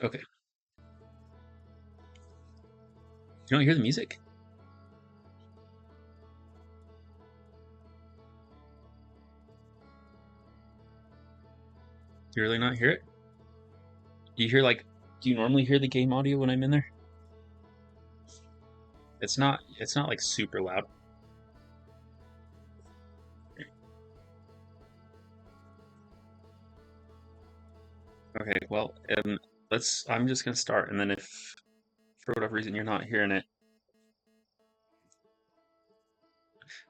Okay. You don't hear the music? Do you really not hear it? Do you hear do you normally hear the game audio when I'm in there? It's not like super loud. Okay, well, I'm just gonna start, and then if for whatever reason you're not hearing it,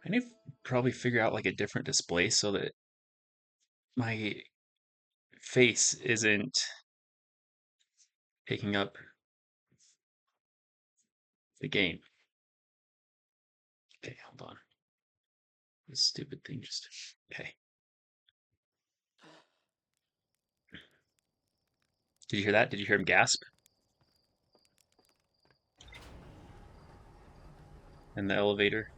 I need to probably figure out like a different display so that my face isn't picking up the game. Okay, hold on. This stupid thing just okay. Did you hear that? Did you hear him gasp? In the elevator?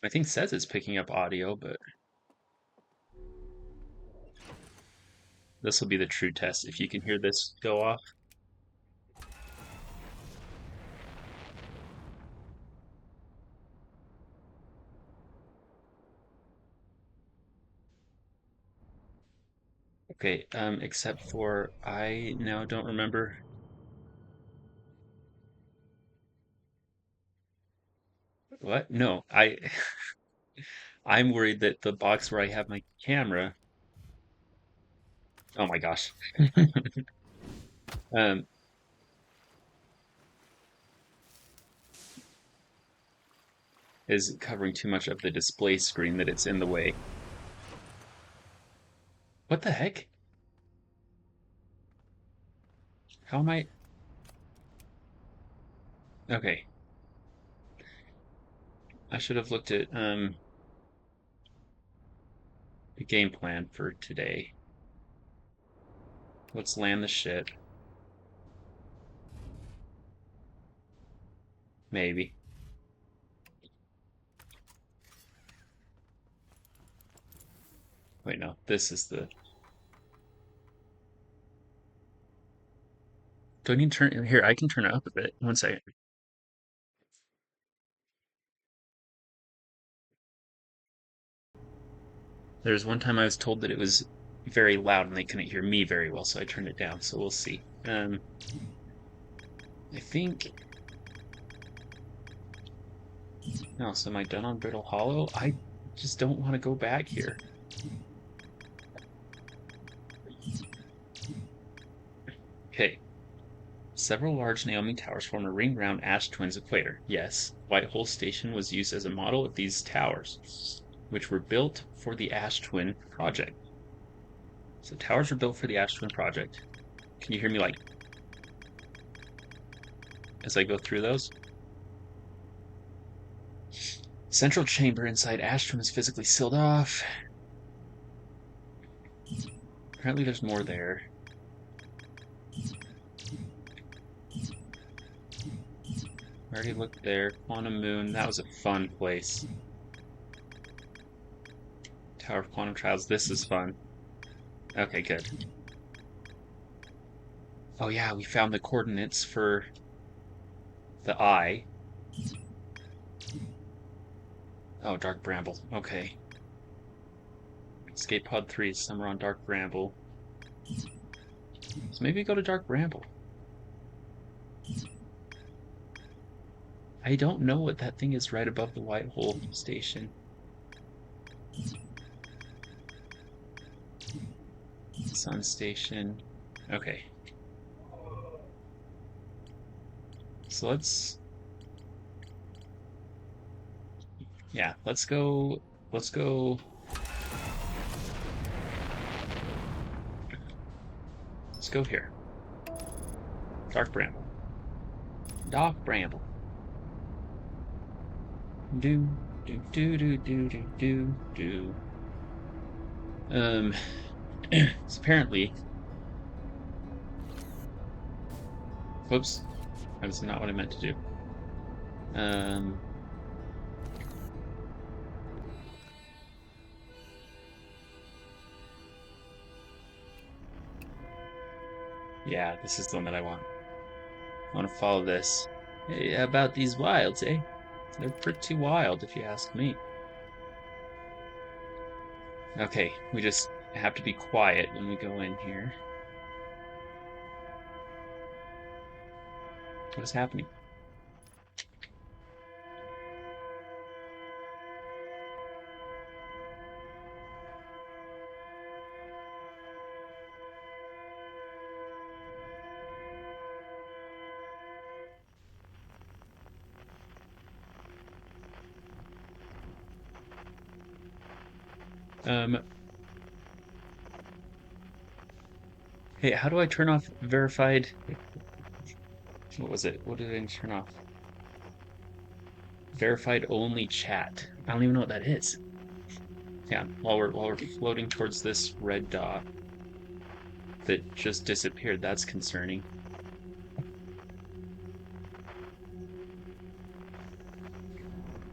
I think says it's picking up audio, but this will be the true test. If you can hear this go off. Okay, except for I now don't remember. What? No, I'm worried that the box where I have my camera, oh my gosh, um, is covering too much of the display screen that it's in the way. What the heck? How am I? Okay, I should have looked at the game plan for today. Let's land the ship. Maybe. Wait, no, this is the. Do I need to turn here? I can turn it up a bit. One second. There's one time I was told that it was very loud and they couldn't hear me very well, so I turned it down. So we'll see. I think. No, so am I done on Brittle Hollow? I just don't want to go back here. Okay. Several large Naomi towers form a ring around Ash Twin's equator. Yes, Whitehole Station was used as a model of these towers, which were built for the Ash Twin project. So towers were built for the Ash Twin project. Can you hear me like as I go through those? Central chamber inside Ash Twin is physically sealed off. Apparently there's more there. I already looked there. Quantum Moon, that was a fun place. Tower of Quantum Trials, this is fun. Okay, good. Oh yeah, we found the coordinates for the eye. Oh, Dark Bramble. Okay. Escape Pod 3 is somewhere on Dark Bramble. So maybe go to Dark Bramble. I don't know what that thing is right above the Whitehole station. Sun Station. Okay. So yeah, let's go, let's go here. Dark Bramble. Dark Bramble. Do, do, do, do, do, do, do, do. Um, so apparently, whoops, that's not what I meant to do. Um, Yeah, this is the one that I want. I want to follow this. Hey, how about these wilds, eh? They're pretty wild, if you ask me. Okay, we just have to be quiet when we go in here. What is happening? Um, hey, how do I turn off verified? What was it? What did I turn off? Verified only chat. I don't even know what that is. Yeah, while we're floating towards this red dot that just disappeared, that's concerning.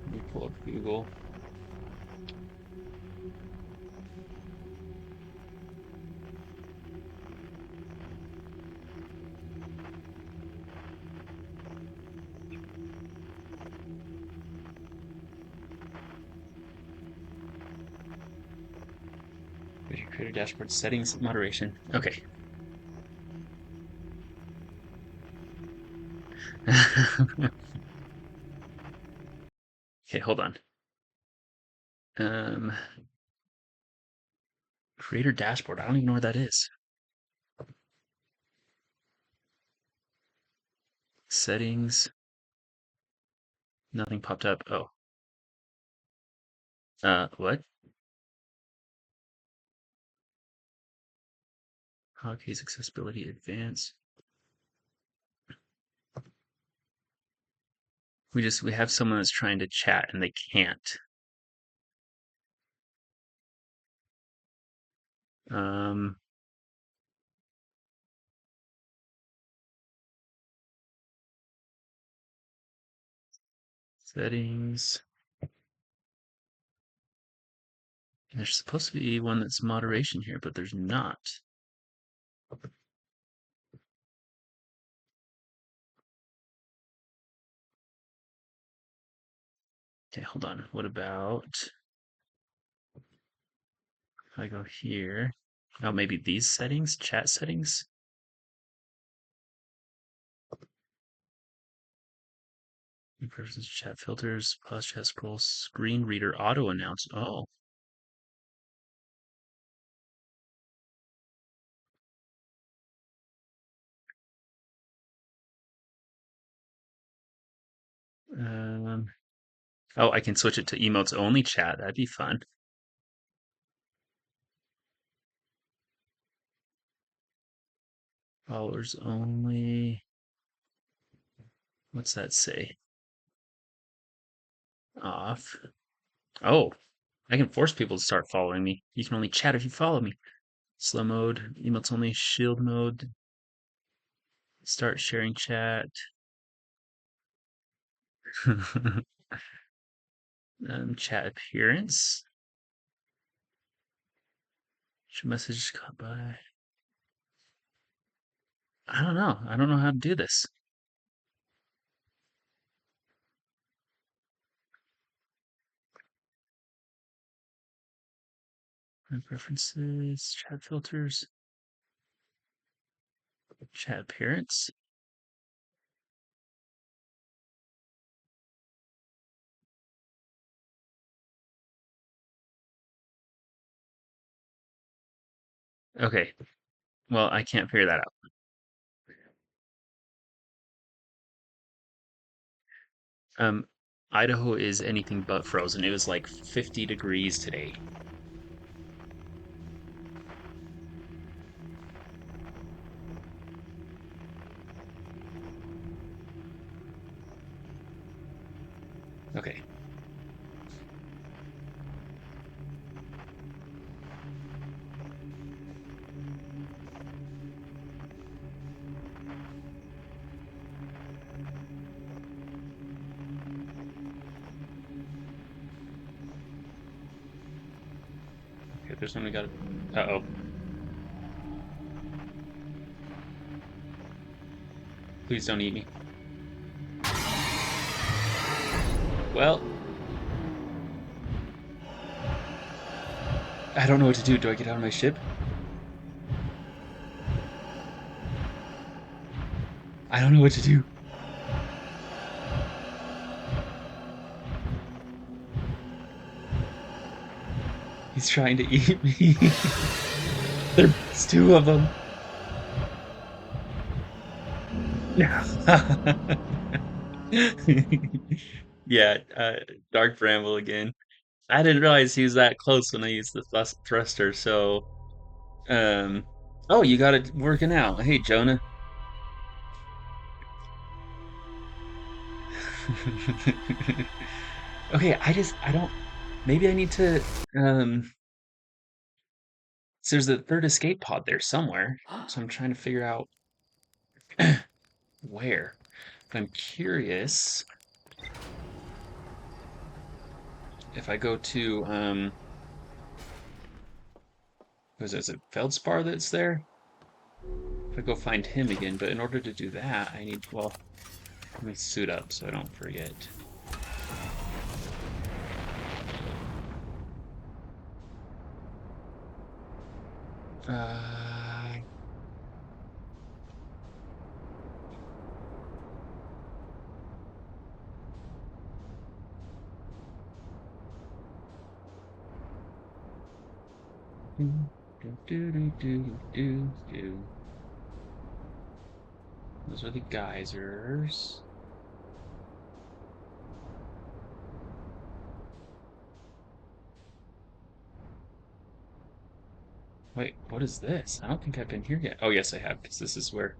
Let me pull up Google. Video creator dashboard settings moderation. Okay. Okay, hold on. Um, creator dashboard. I don't even know where that is. Settings. Nothing popped up. Oh. What? Hotkeys accessibility advanced. We have someone that's trying to chat and they can't. Um, settings. There's supposed to be one that's moderation here, but there's not. Okay, hold on. What about if I go here? Oh, maybe these settings, chat settings. Preferences, chat filters, pause chat scroll, screen reader, auto announce. Oh, um, oh, I can switch it to emotes only chat. That'd be fun. Followers only. What's that say? Off. Oh, I can force people to start following me. You can only chat if you follow me. Slow mode, emotes only, shield mode, start sharing chat. Chat appearance. Should message caught by. I don't know. I don't know how to do this. Preferences, chat filters, chat appearance. Okay. Well, I can't figure that out. Um, Idaho is anything but frozen. It was like 50 degrees today. Okay. Okay, there's only got. Uh-oh. Please don't eat me. Well, I don't know what to do. Do I get out of my ship? I don't know what to do. He's trying to eat me. There's two of them. Yeah, Dark Bramble again. I didn't realize he was that close when I used the thruster, so um oh, you got it working out. Hey, Jonah. Okay, I don't maybe I need to so there's a third escape pod there somewhere. So I'm trying to figure out where. But I'm curious if I go to is it Feldspar that's there? If I go find him again, but in order to do that, I need, well, let me suit up so I don't forget. Uh, do. Those are the geysers. Wait, what is this? I don't think I've been here yet. Oh, yes, I have, because this is where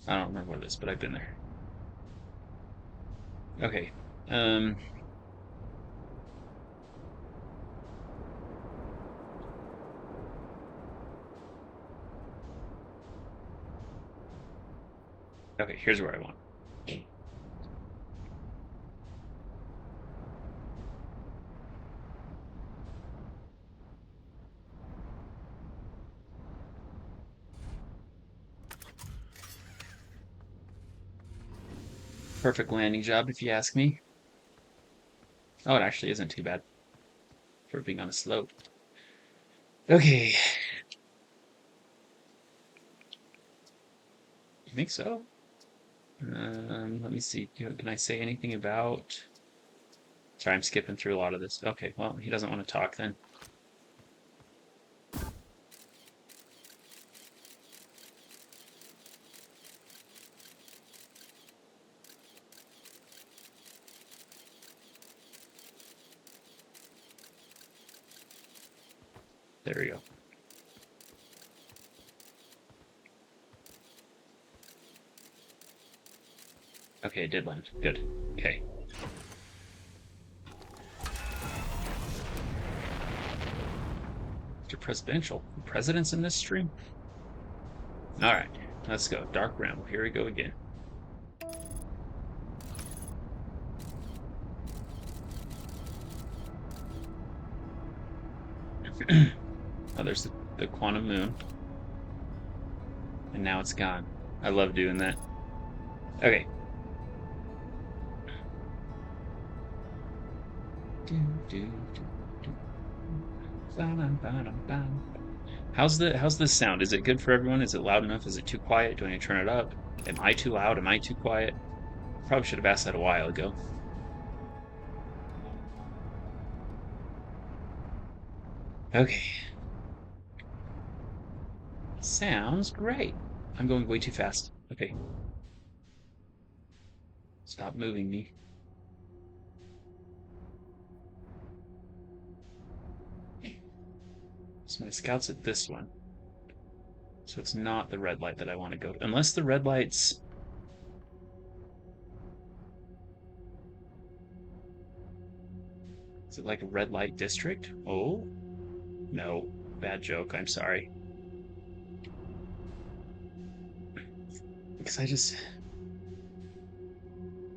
I don't remember what it is, but I've been there. Okay. Um, okay, here's where I want. Perfect landing job, if you ask me. Oh, it actually isn't too bad for being on a slope. Okay, you think so? Let me see. Can I say anything about? Sorry, I'm skipping through a lot of this. Okay, well, he doesn't want to talk then. There we go. Okay, it did land. Good. Okay. Mr. Presidential. Presidents in this stream? Alright, let's go. Dark Bramble. Here we go again. Oh, there's the quantum moon. And now it's gone. I love doing that. Okay. How's this sound? Is it good for everyone? Is it loud enough? Is it too quiet? Do I need to turn it up? Am I too loud? Am I too quiet? Probably should have asked that a while ago. Okay. Sounds great. I'm going way too fast. Okay. Stop moving me. So my scout's at this one. So it's not the red light that I want to go to. Unless the red light's... Is it like a red light district? Oh? No. Bad joke. I'm sorry. Because I just...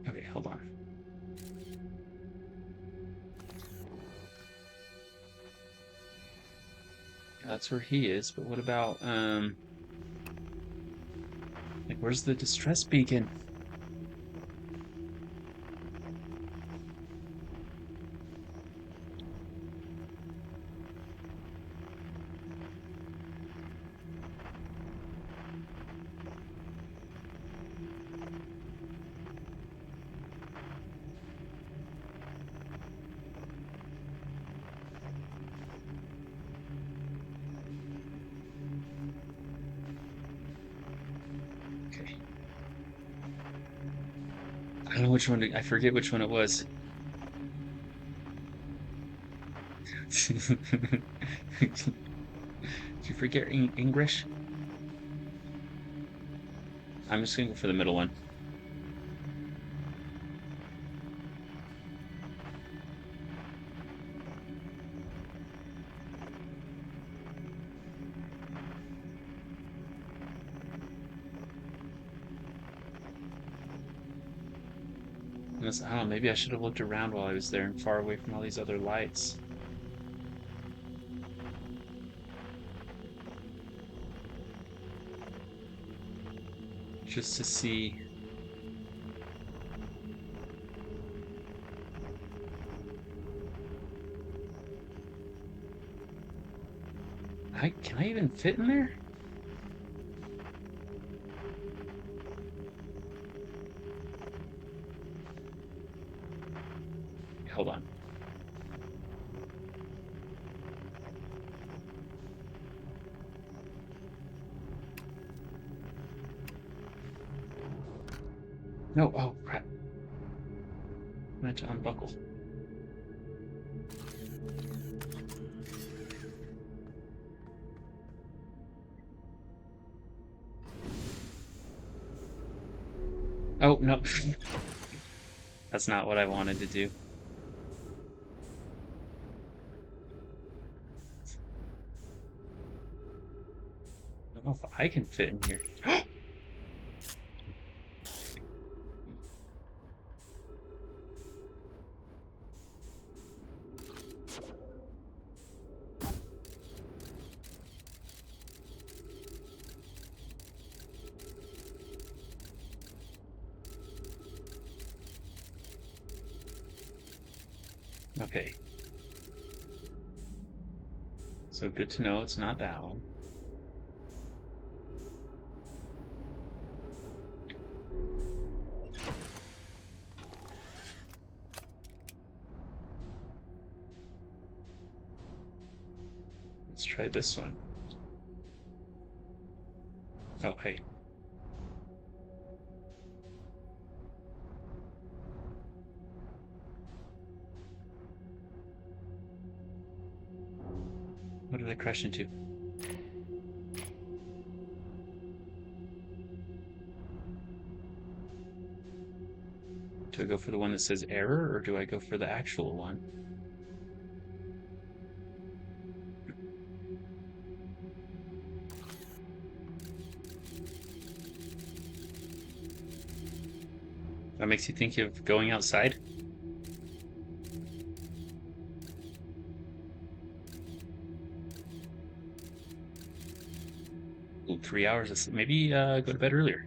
Okay, hold on. That's where he is, but what about, like where's the distress beacon? Okay. I don't know which one. I forget which one it was. Did you forget English? I'm just gonna go for the middle one. I don't know, maybe I should have looked around while I was there and far away from all these other lights. Just to see. Can I even fit in there? Hold on. No, oh crap. I meant to unbuckle. Oh, no. That's not what I wanted to do. I don't know if I can fit in here. Okay. So good to know it's not that one. Let's try this one. Oh, hey. What did I crash into? Do I go for the one that says error, or do I go for the actual one? That makes you think of going outside? Ooh, 3 hours. Maybe go to bed earlier.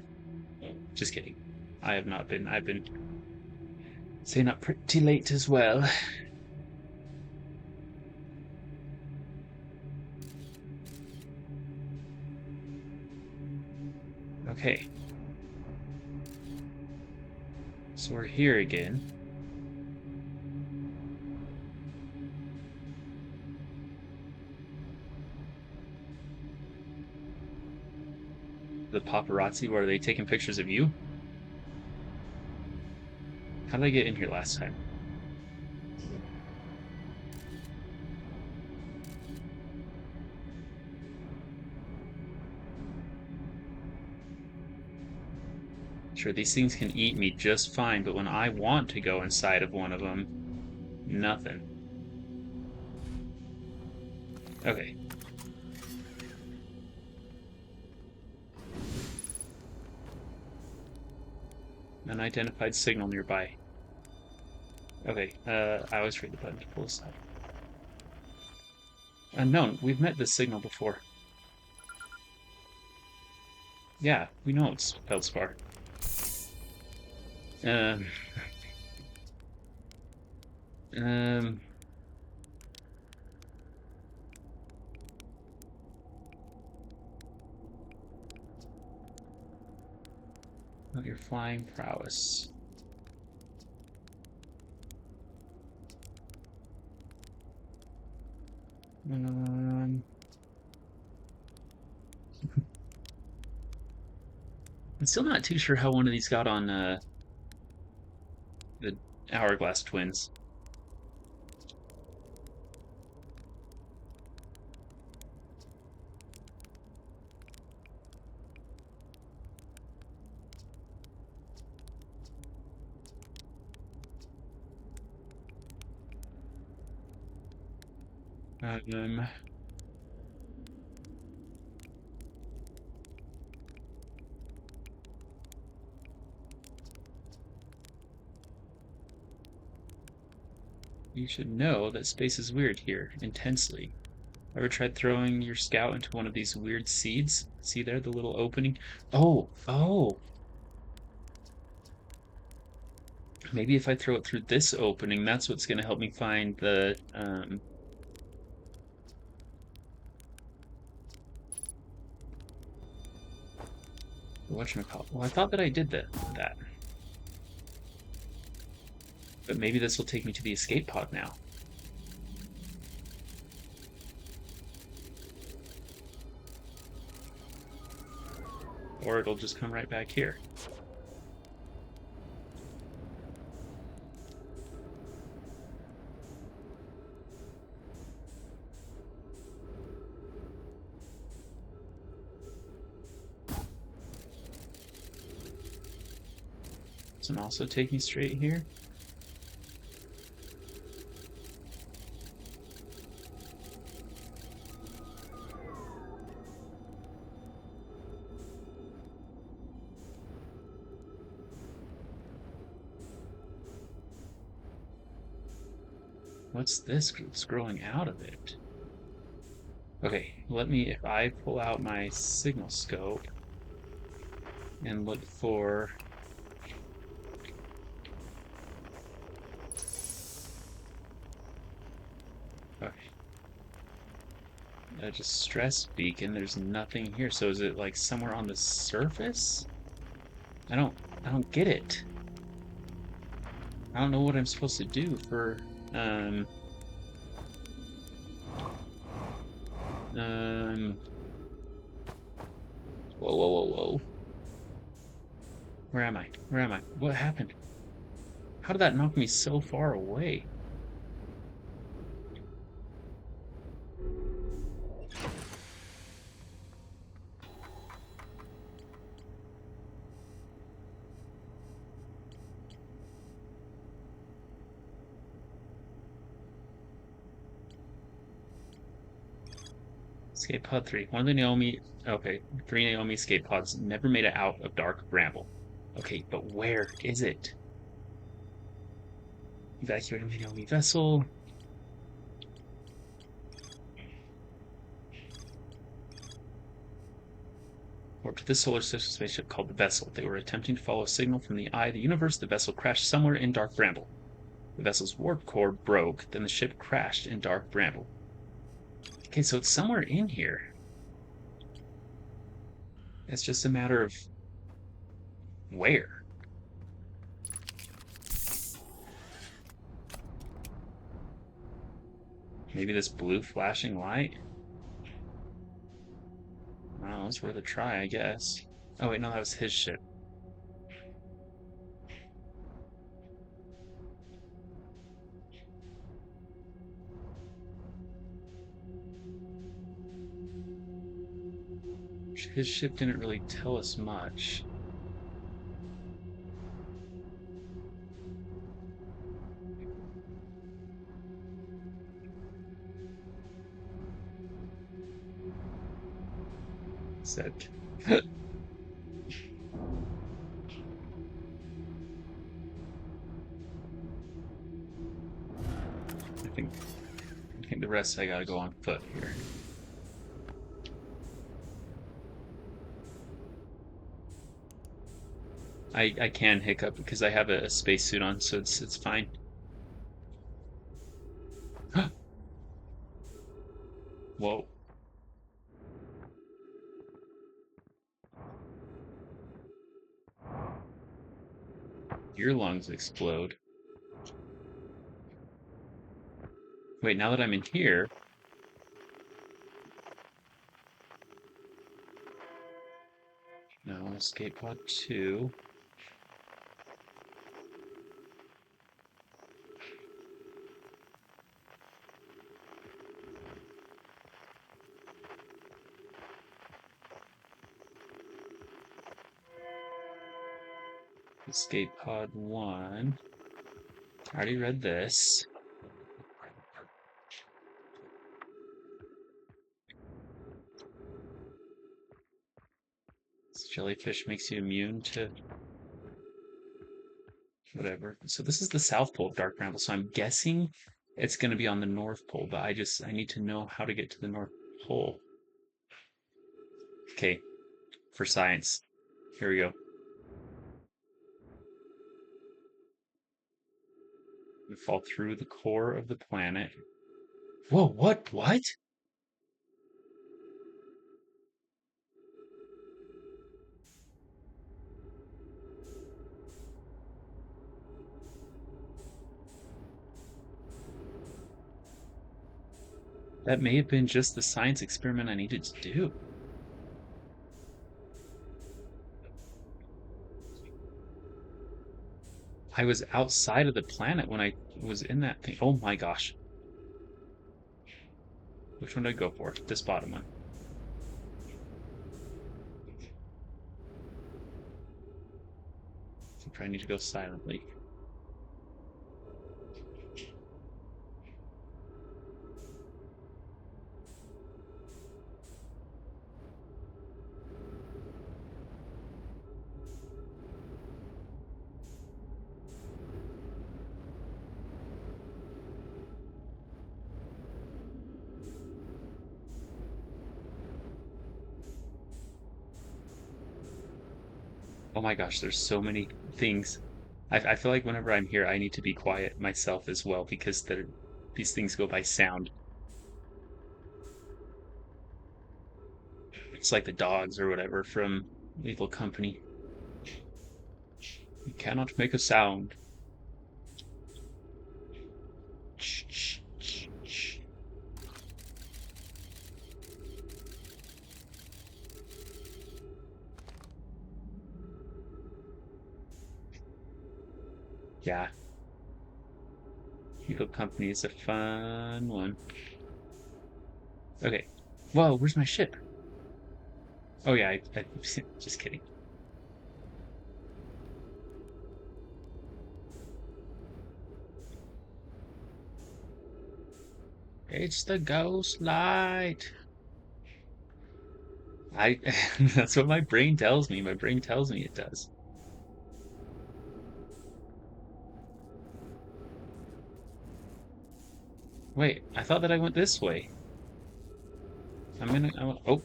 Just kidding. I have not been. I've been staying up pretty late as well. Okay. So we're here again. The paparazzi, where are they taking pictures of you? How did I get in here last time? Sure, these things can eat me just fine, but when I want to go inside of one of them, nothing. Okay. Unidentified signal nearby. Okay, I always forget the button to pull aside. Unknown, we've met this signal before. Yeah, we know it's feldspar. Um, um, oh, your flying prowess. Um, I'm still not too sure how one of these got on the Hourglass twins. Um, you should know that space is weird here, intensely. Ever tried throwing your scout into one of these weird seeds? See there, the little opening? Oh! Maybe if I throw it through this opening, that's what's going to help me find the, whatchamacallit. Well, I thought that I did that. But maybe this will take me to the escape pod now. Or it'll just come right back here. Does it also take me straight here? What's this that's growing out of it? Okay, if I pull out my signal scope and look for... Okay, a distress beacon, there's nothing here. So is it like somewhere on the surface? I don't, I don't get it. I don't know what I'm supposed to do for, um, um, whoa. Where am I? Where am I? What happened? How did that knock me so far away? Escape pod 3. One of the Naomi. Okay, 3 Naomi escape pods never made it out of Dark Bramble. Okay, but where is it? Evacuating the Naomi vessel. Or to this solar system spaceship called the Vessel. They were attempting to follow a signal from the eye of the universe. The vessel crashed somewhere in Dark Bramble. The vessel's warp core broke, then the ship crashed in Dark Bramble. Okay, so it's somewhere in here. It's just a matter of where. Maybe this blue flashing light? Well, it's worth a try, I guess. Oh, wait, no, that was his ship. His ship didn't really tell us much. Said, I think, I think the rest I gotta go on foot here. I can hiccup because I have a spacesuit on, so it's fine. Whoa, your lungs explode. Wait, now that I'm in here, no, escape pod 2. Escape pod 1. I already read this. This jellyfish makes you immune to whatever. So this is the South Pole of Dark Bramble. So I'm guessing it's going to be on the North Pole, but I need to know how to get to the North Pole. Okay, for science. Here we go. We fall through the core of the planet. Whoa, what? What? That may have been just the science experiment I needed to do. I was outside of the planet when I was in that thing. Oh my gosh. Which one did I go for? This bottom one. So I probably need to go silently. Oh my gosh, there's so many things. I feel like whenever I'm here, I need to be quiet myself as well because these things go by sound. It's like the dogs or whatever from Lethal Company. You cannot make a sound. Yeah, Lethal Company is a fun one. Okay. Whoa, where's my ship? Oh yeah, I just kidding. It's the ghost light. I that's what my brain tells me. My brain tells me it does. Wait, I thought that I went this way. Oh,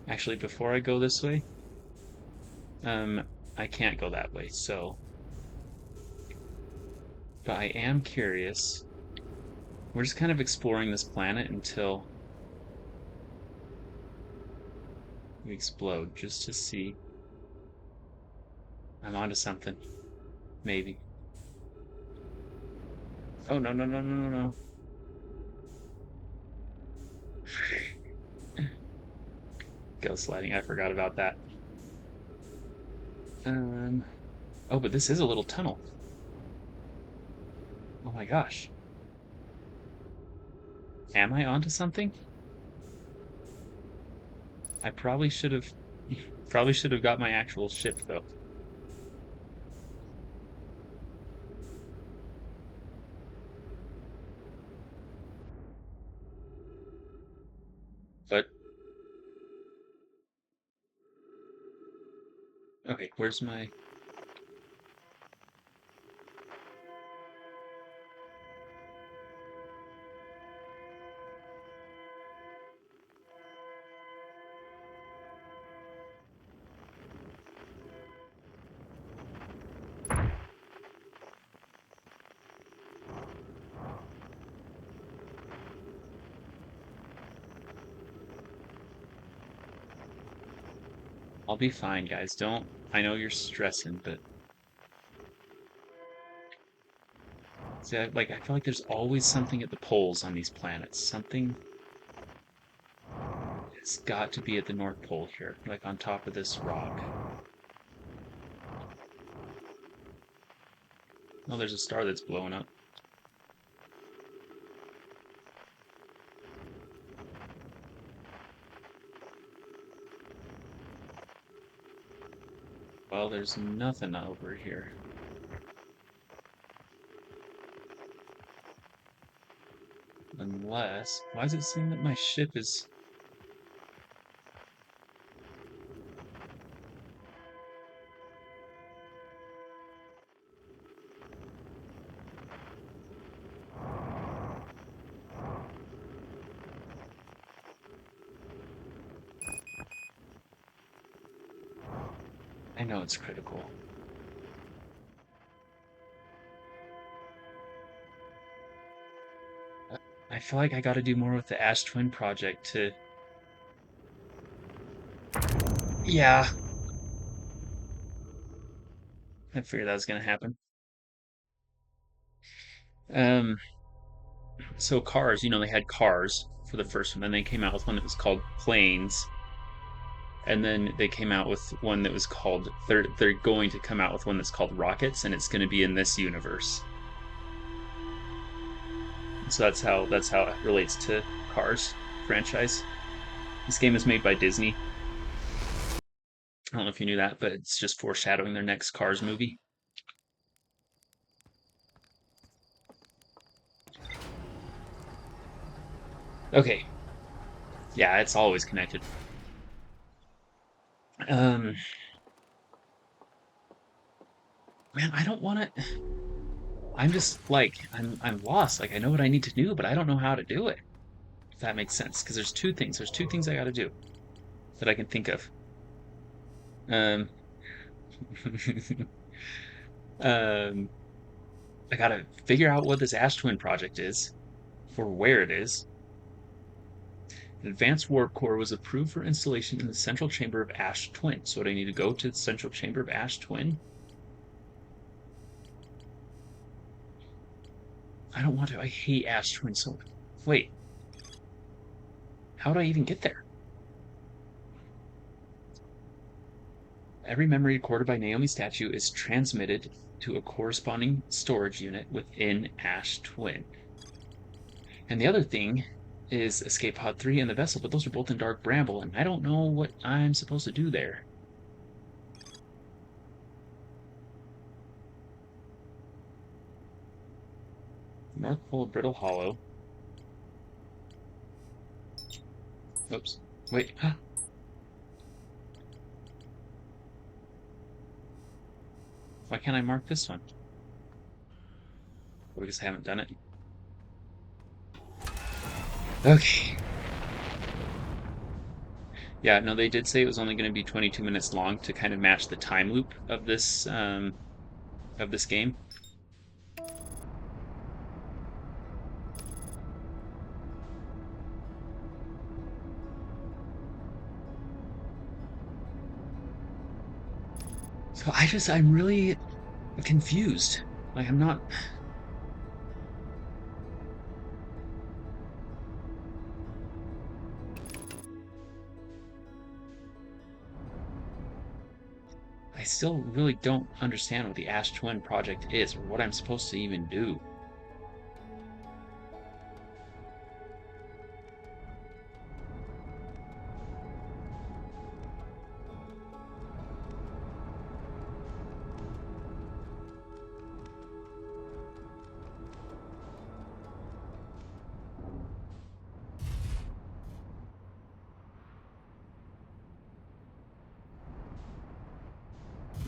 actually, before I go this way, um, I can't go that way. So, but I am curious. We're just kind of exploring this planet until we explode, just to see. I'm onto something, maybe. Oh no no no no no no! Ghost sliding. I forgot about that. Um. Oh, but this is a little tunnel. Oh my gosh. Am I onto something? I probably should have got my actual ship though. But okay, where's my? I'll be fine, guys. Don't. I know you're stressing, but see, I feel like there's always something at the poles on these planets. Something has got to be at the North Pole here, like on top of this rock. Oh, there's a star that's blowing up. Well, there's nothing over here. Unless, why is it saying that my ship is... I know it's critical. I feel like I got to do more with the Ash Twin project to... Yeah, I figured that was going to happen. Um, so cars, they had cars for the first one. Then they came out with one that was called planes, and then they came out with one that was called. They're going to come out with one that's called rockets, and it's going to be in this universe. So that's how it relates to Cars franchise. This game is made by Disney. I don't know if you knew that, but it's just foreshadowing their next Cars movie. Okay, yeah, it's always connected. Um, man, I don't want to. I'm just like I'm lost. Like I know what I need to do, but I don't know how to do it. If that makes sense, because there's two things. There's two things I got to do that I can think of. Um, um, I got to figure out what this Ash Twin project is, or where it is. An advanced warp core was approved for installation in the central chamber of Ash Twin. So, do I need to go to the central chamber of Ash Twin? I don't want to. I hate Ash Twin so. Wait, how do I even get there? Every memory recorded by Naomi's statue is transmitted to a corresponding storage unit within Ash Twin. And the other thing is Escape Pod 3 and the vessel, but those are both in Dark Bramble, and I don't know what I'm supposed to do there. North Pole of Brittle Hollow. Oops. Wait. Why can't I mark this one? Because I haven't done it. Okay. Yeah, no, they did say it was only going to be 22 minutes long to kind of match the time loop of this game. So I'm really confused. Like I'm not. I still really don't understand what the Ash Twin project is or what I'm supposed to even do.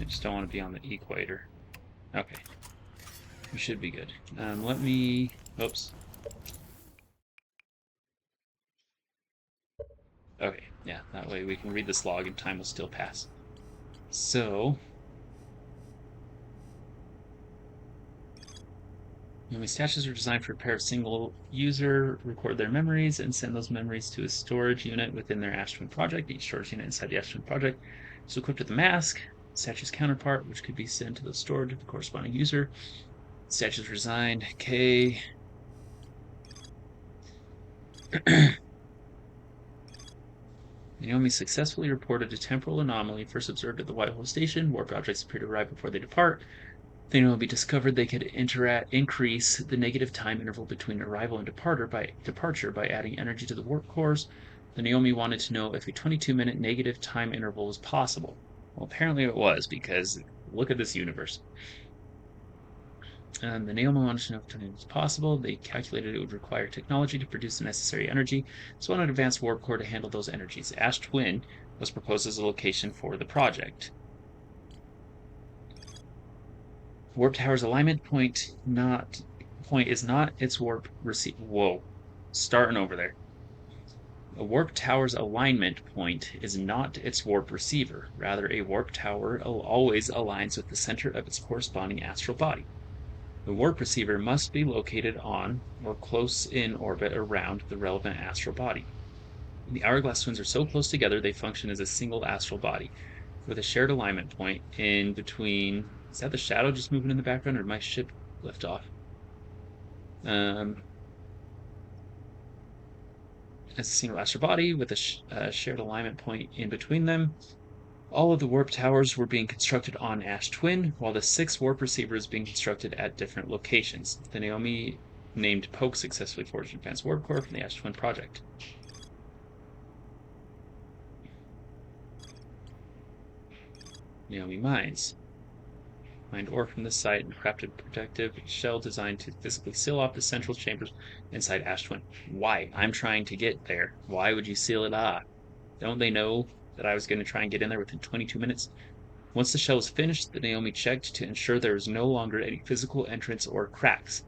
I just don't want to be on the equator. Okay. We should be good. Let me... Oops. Okay, yeah, that way we can read this log and time will still pass. So... Memory stashes are designed for a pair of single user, record their memories, and send those memories to a storage unit within their Ash Twin project. Each storage unit inside the Ash Twin project So equipped with the mask, statue's counterpart, which could be sent to the store to the corresponding user. Statue's resigned. Okay. Naomi successfully reported a temporal anomaly first observed at the Whitehall Station. Warp objects appear to arrive before they depart. They will be discovered they could increase the negative time interval between arrival and departure by adding energy to the warp cores. The Naomi wanted to know if a 22-minute negative time interval was possible. Well, apparently it was, because look at this universe. The Naomi wanted to know if it was possible. They calculated it would require technology to produce the necessary energy, so an advanced warp core to handle those energies. Ash Twin was proposed as a location for the project. Warp tower's alignment point is not its warp receiver. Whoa, starting over there. A warp tower's alignment point is not its warp receiver. Rather, a warp tower always aligns with the center of its corresponding astral body. The warp receiver must be located on or close in orbit around the relevant astral body. The hourglass twins are so close together they function as a single astral body, with a shared alignment point in between. Is that the shadow just moving in the background, or did my ship lift off? As a single astral body with a shared alignment point in between them. All of the warp towers were being constructed on Ash Twin, while the 6 warp receivers being constructed at different locations. The Naomi named Poke successfully forged an advanced warp core from the Ash Twin project. Naomi Mines. Mined ore from this site and crafted a protective shell designed to physically seal off the central chambers inside Ash Twin. Why? I'm trying to get there. Why would you seal it off? Don't they know that I was going to try and get in there within 22 minutes? Once the shell was finished, the Naomi checked to ensure there was no longer any physical entrance or cracks.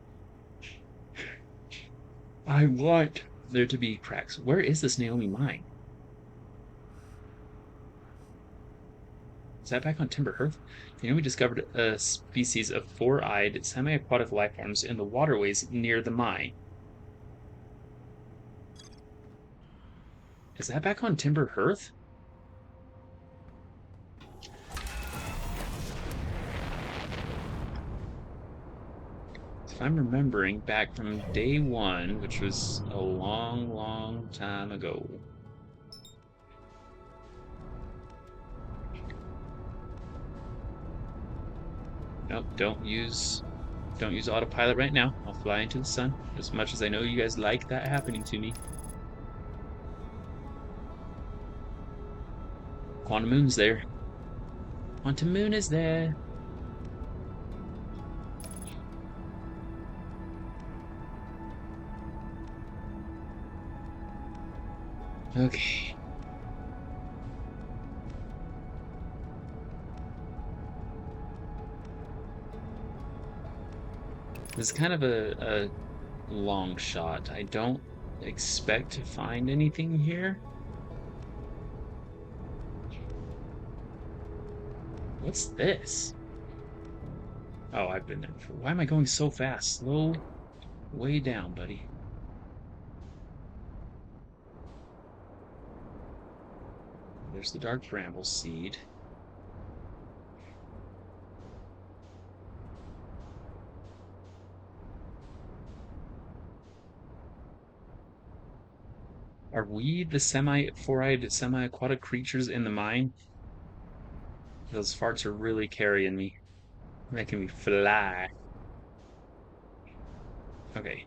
I want there to be cracks. Where is this Naomi mine? Is that back on Timber Hearth? Naomi discovered a species of four-eyed semi-aquatic life forms in the waterways near the mine. Is that back on Timber Hearth? If I'm remembering back from day one, which was a long, long time ago. Nope, don't use autopilot right now. I'll fly into the sun, as much as I know you guys like that happening to me. Quantum Moon's there. Quantum Moon is there. Okay. This is kind of a long shot. I don't expect to find anything here. What's this? Oh, I've been there before. Why am I going so fast? Slow way down, buddy. There's the dark bramble seed. Are we the four-eyed, semi-aquatic creatures in the mine? Those farts are really carrying me, making me fly. Okay.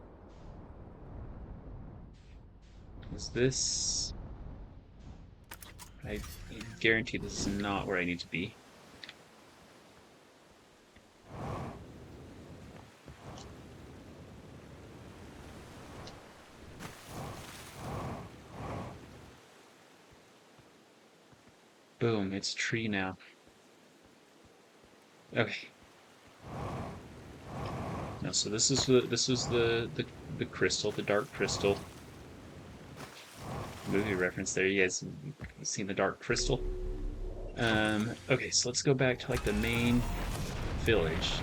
Is this... I guarantee this is not where I need to be. Boom, it's a tree now. Okay. No, so this is the crystal, the dark crystal. Movie reference there. You guys seen the dark crystal? Okay, so let's go back to like the main village.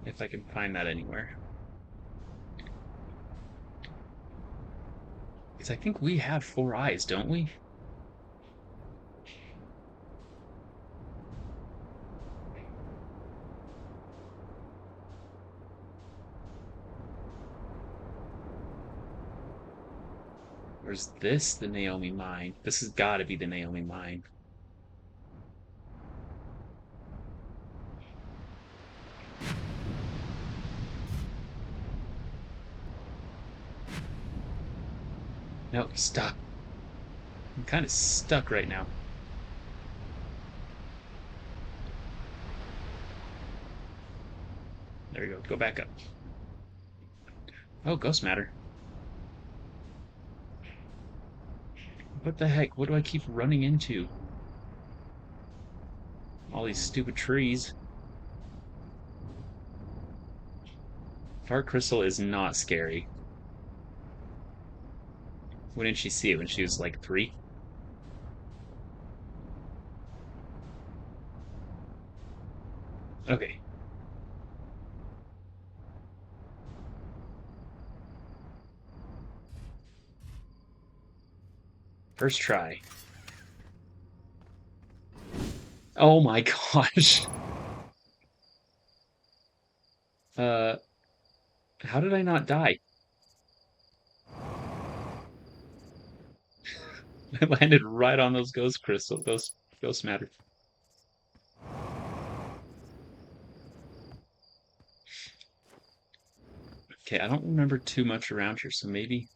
If I can find that anywhere. Because I think we have 4 eyes, don't we? Or is this the Naomi mine? This has got to be the Naomi mine. No, stop. I'm kind of stuck right now. There we go. Go back up. Oh, ghost matter. What the heck? What do I keep running into? All these stupid trees. Dark crystal is not scary. When did she see it? When she was like 3? Okay. First try. Oh my gosh. Uh, how did I not die? I landed right on those ghost crystal, those ghost matter. Okay, I don't remember too much around here, so maybe.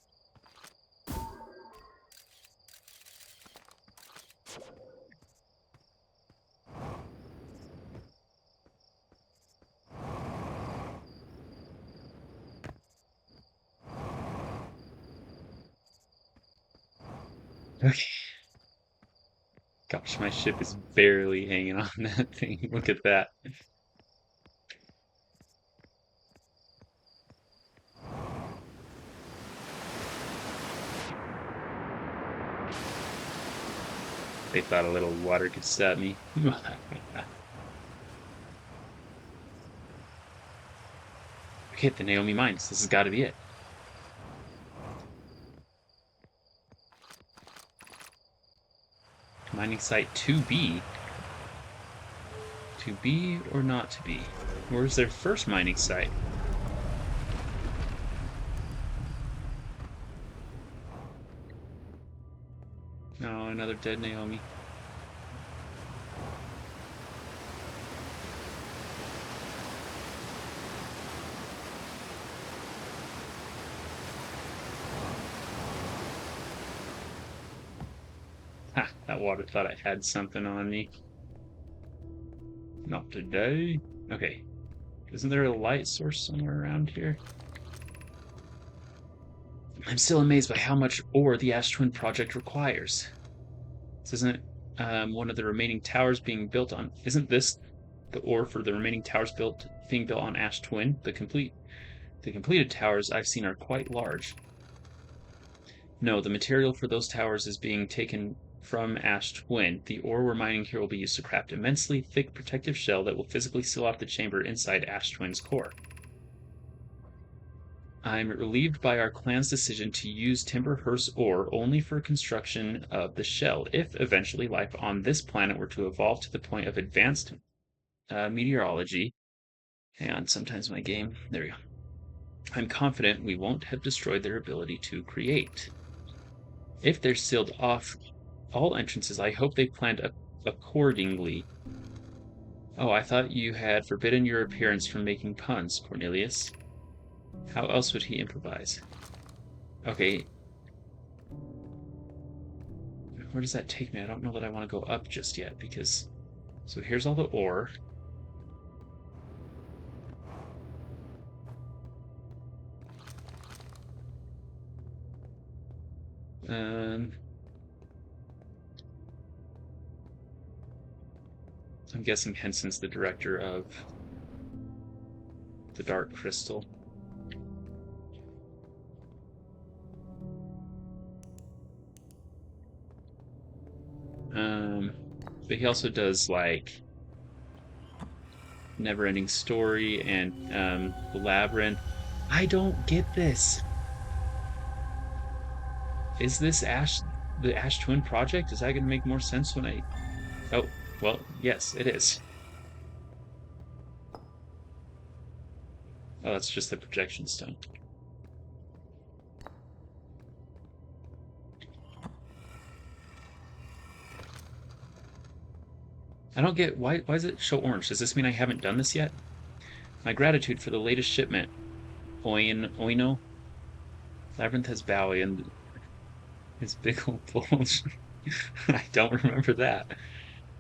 Okay. Gosh, my ship is barely hanging on that thing. Look at that. They thought a little water could stop me. Okay, the Naomi Mines. This has got to be it. Mining site 2B. To be or not to be? Where's their first mining site? No, another dead Naomi. Ha, that water thought I had something on me. Not today. Okay. Isn't there a light source somewhere around here? I'm still amazed by how much ore the Ash Twin project requires. This isn't one of the remaining towers being built on. Isn't this the ore for the remaining towers being built on Ash Twin? The completed towers I've seen are quite large. No, the material for those towers is being taken from Ash Twin. The ore we're mining here will be used to craft immensely thick protective shell that will physically seal off the chamber inside Ash Twin's core. I'm relieved by our clan's decision to use Timber Hearth's ore only for construction of the shell, if eventually life on this planet were to evolve to the point of advanced meteorology. Hang on, sometimes my game. There we go. I'm confident we won't have destroyed their ability to create. If they're sealed off all entrances, I hope they planned accordingly. Oh, I thought you had forbidden your appearance from making puns, Cornelius. How else would he improvise? Okay, where does that take me? I don't know that I want to go up just yet because. So here's all the ore. Um, I'm guessing Henson's the director of the Dark Crystal. Um, but he also does like Never-Ending Story and The Labyrinth. I don't get this. Is this the Ash Twin project? Is that going to make more sense when I? Oh, well, yes, it is. Oh, that's just the projection stone. I don't get why does it show orange? Does this mean I haven't done this yet? My gratitude for the latest shipment. Oino. Labyrinth has Bowie and his big old bulge. I don't remember that.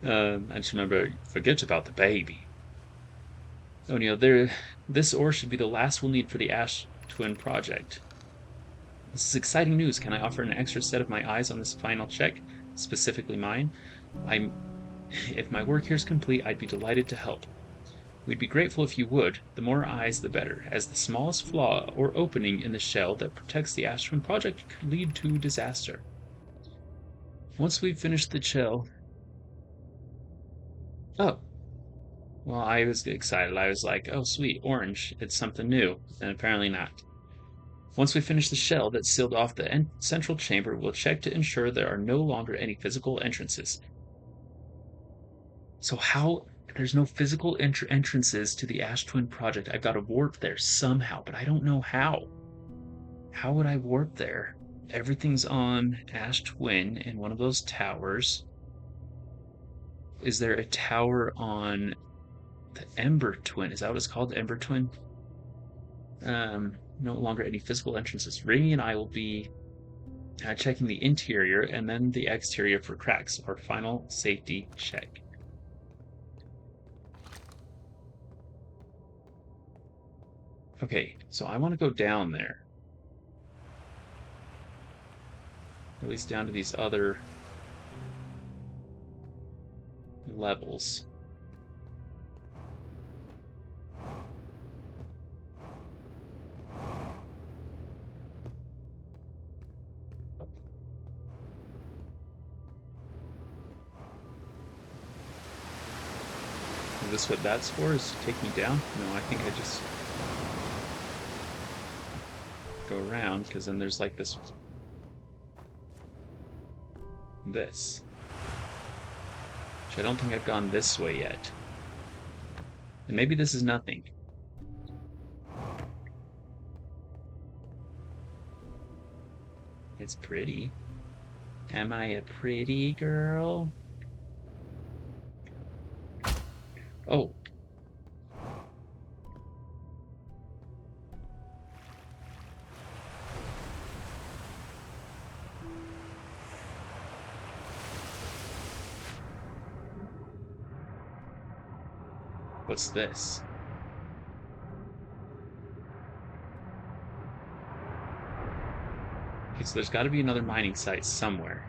I just remember forget about the baby. O'Neill, this ore should be the last we'll need for the Ash Twin project. This is exciting news. Can I offer an extra set of my eyes on this final check, specifically mine? I'm If my work here is complete, I'd be delighted to help. We'd be grateful if you would. The more eyes, the better, as the smallest flaw or opening in the shell that protects the Ash Twin project could lead to disaster. Once we've finished the shell. Oh, well, I was excited. I was like, oh, sweet, orange. It's something new. And apparently not. Once we finish the shell that sealed off the central chamber, we'll check to ensure there are no longer any physical entrances. So how there's no physical entrances to the Ash Twin project. I've got to warp there somehow, but I don't know how. How would I warp there? Everything's on Ash Twin in one of those towers. Is there a tower on the Ember Twin? Is that what it's called? The Ember Twin? No longer any physical entrances. Rainy and I will be checking the interior and then the exterior for cracks. Our final safety check. Okay, so I want to go down there. At least down to these other levels. Is this what that's for? Is to take me down? No, I think I just go around, because then there's like this. Which I don't think I've gone this way yet. And maybe this is nothing. It's pretty. Am I a pretty girl? Oh. What's this? Okay, so there's got to be another mining site somewhere.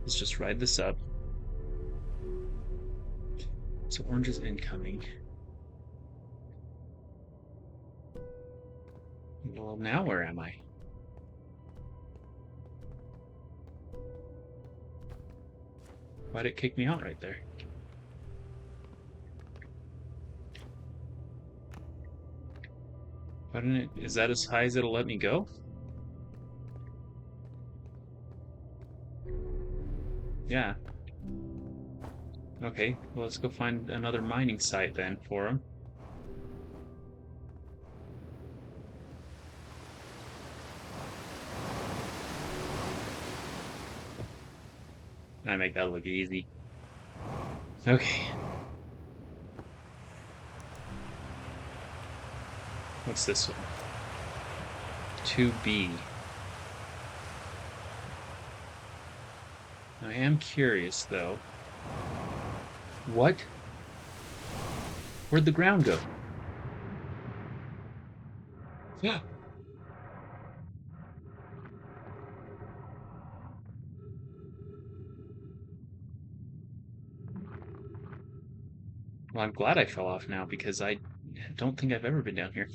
Let's just ride this up. So orange is incoming. Well, now where am I? Why'd it kick me out right there? Why didn't it? Is that as high as it'll let me go? Yeah. Okay, well, let's go find another mining site then for him. I make that look easy. Okay. What's this one? 2B. I am curious, though. What? Where'd the ground go? Yeah. Well, I'm glad I fell off now because I don't think I've ever been down here.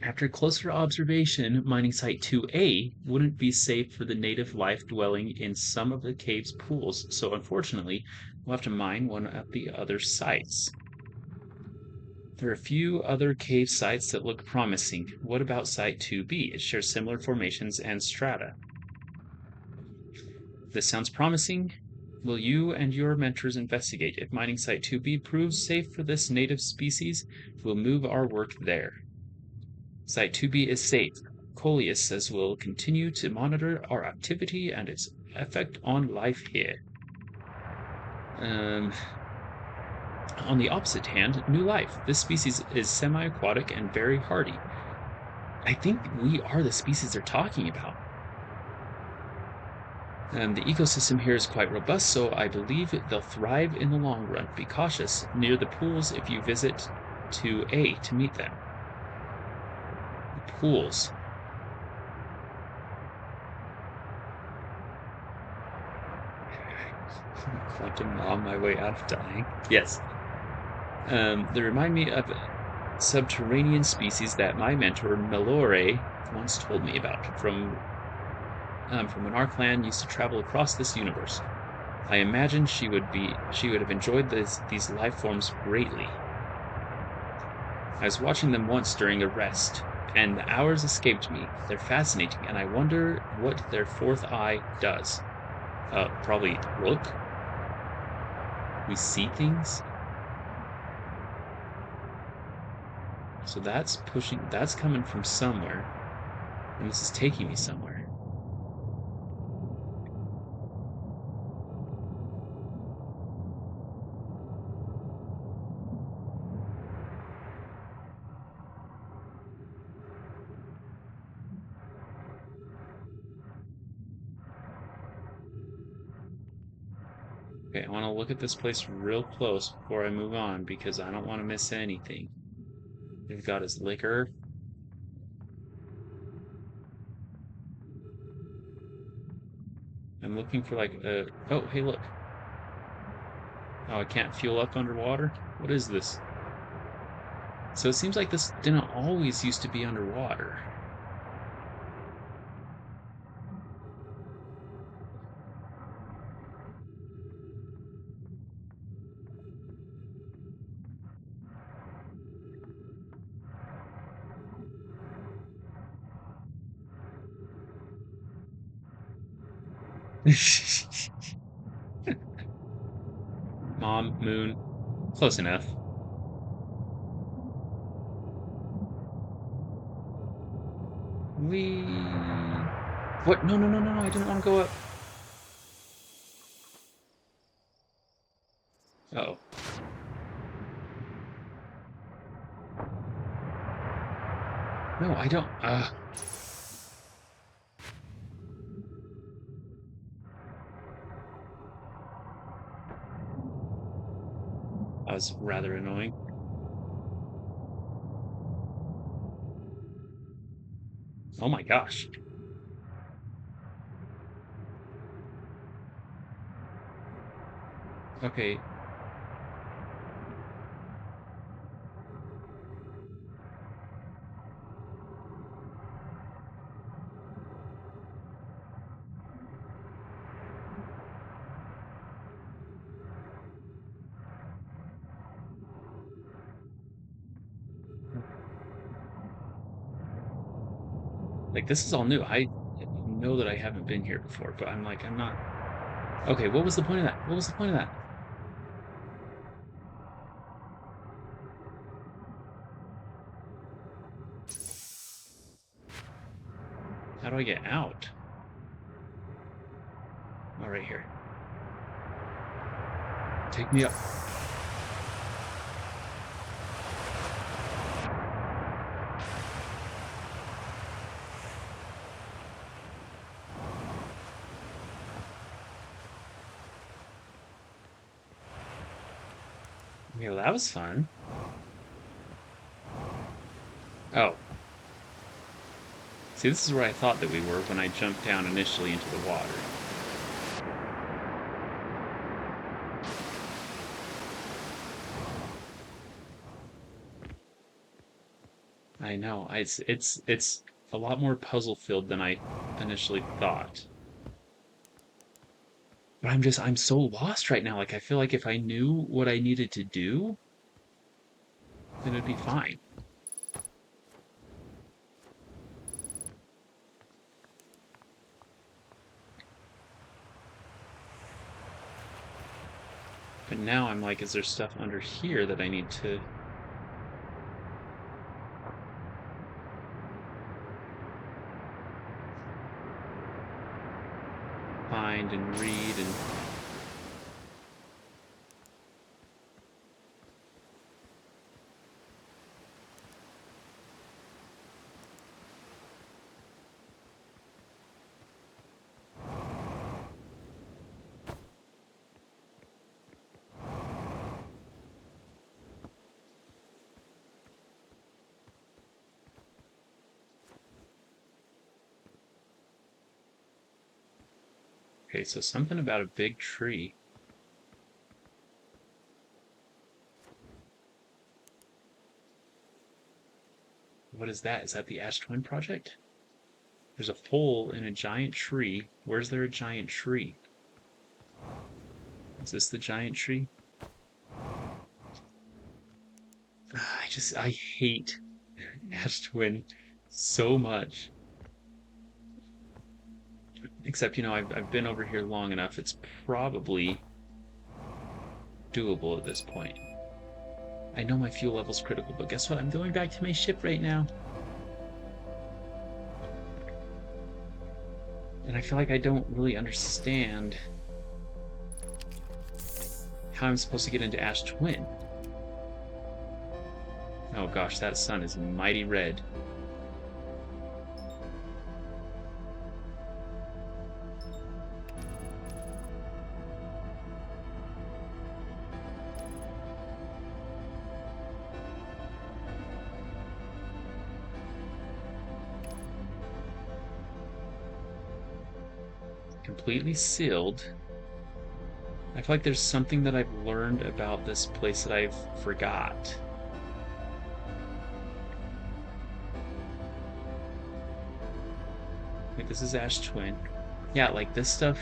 After closer observation, mining site 2A wouldn't be safe for the native life dwelling in some of the cave's pools, so unfortunately, we'll have to mine one of the other sites. There are a few other cave sites that look promising. What about site 2B? It shares similar formations and strata. This sounds promising. Will you and your mentors investigate? If mining site 2B proves safe for this native species, we'll move our work there. Site 2B is safe. Coleus says we'll continue to monitor our activity and its effect on life here. Um, on the opposite hand, new life. This species is semi-aquatic and very hardy. I think we are the species they're talking about. The ecosystem here is quite robust, so I believe they'll thrive in the long run. Be cautious near the pools if you visit to A to meet them. The pools. Quantum on my way out of dying. Yes. They remind me of subterranean species that my mentor Melore once told me about from when our clan used to travel across this universe. I imagine she would have enjoyed these life forms greatly. I was watching them once during a rest, and the hours escaped me. They're fascinating, and I wonder what their fourth eye does. Probably look. We see things. So that's coming from somewhere, and this is taking me somewhere. Okay, I want to look at this place real close before I move on because I don't want to miss anything. They've got his liquor. I'm looking for like a... Oh, hey, look. Oh, I can't fuel up underwater? What is this? So it seems like this didn't always used to be underwater. Mom, moon, close enough. We... What? No, no, no, no, no, I didn't want to go up. Uh-oh. No, I don't... That was rather annoying. Oh my gosh. Okay. Like, this is all new. I know that I haven't been here before, but I'm like, I'm not... Okay, what was the point of that? What was the point of that? How do I get out? Oh, right here. Take me up. Okay, well, that was fun. Oh. See, this is where I thought that we were when I jumped down initially into the water. I know. It's a lot more puzzle filled than I initially thought. But I'm so lost right now. Like I feel like if I knew what I needed to do, then it'd be fine. But now I'm like, is there stuff under here that I need to... stand and read and... Okay, so something about a big tree. What is that? Is that the Ash Twin Project? There's a hole in a giant tree. Where's there a giant tree? Is this the giant tree? I hate Ash Twin so much. Except, I've been over here long enough. It's probably doable at this point. I know my fuel level's critical, but guess what? I'm going back to my ship right now. And I feel like I don't really understand how I'm supposed to get into Ash Twin. Oh gosh, that sun is mighty red. Completely sealed. I feel like there's something that I've learned about this place that I've forgot. Wait, this is Ash Twin. Yeah, like this stuff.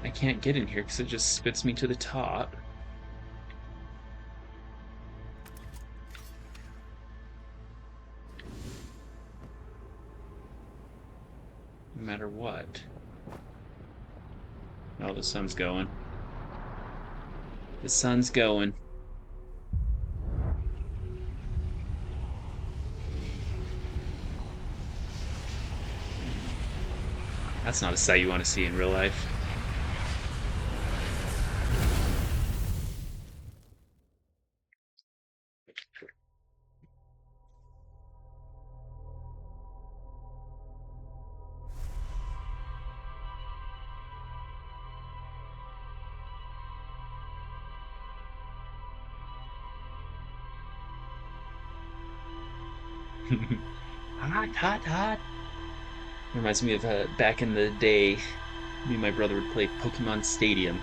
I can't get in here because it just spits me to the top. No matter what. Oh, the sun's going. The sun's going. That's not a sight you want to see in real life. Hot, hot, hot. Reminds me of back in the day, me and my brother would play Pokemon Stadium.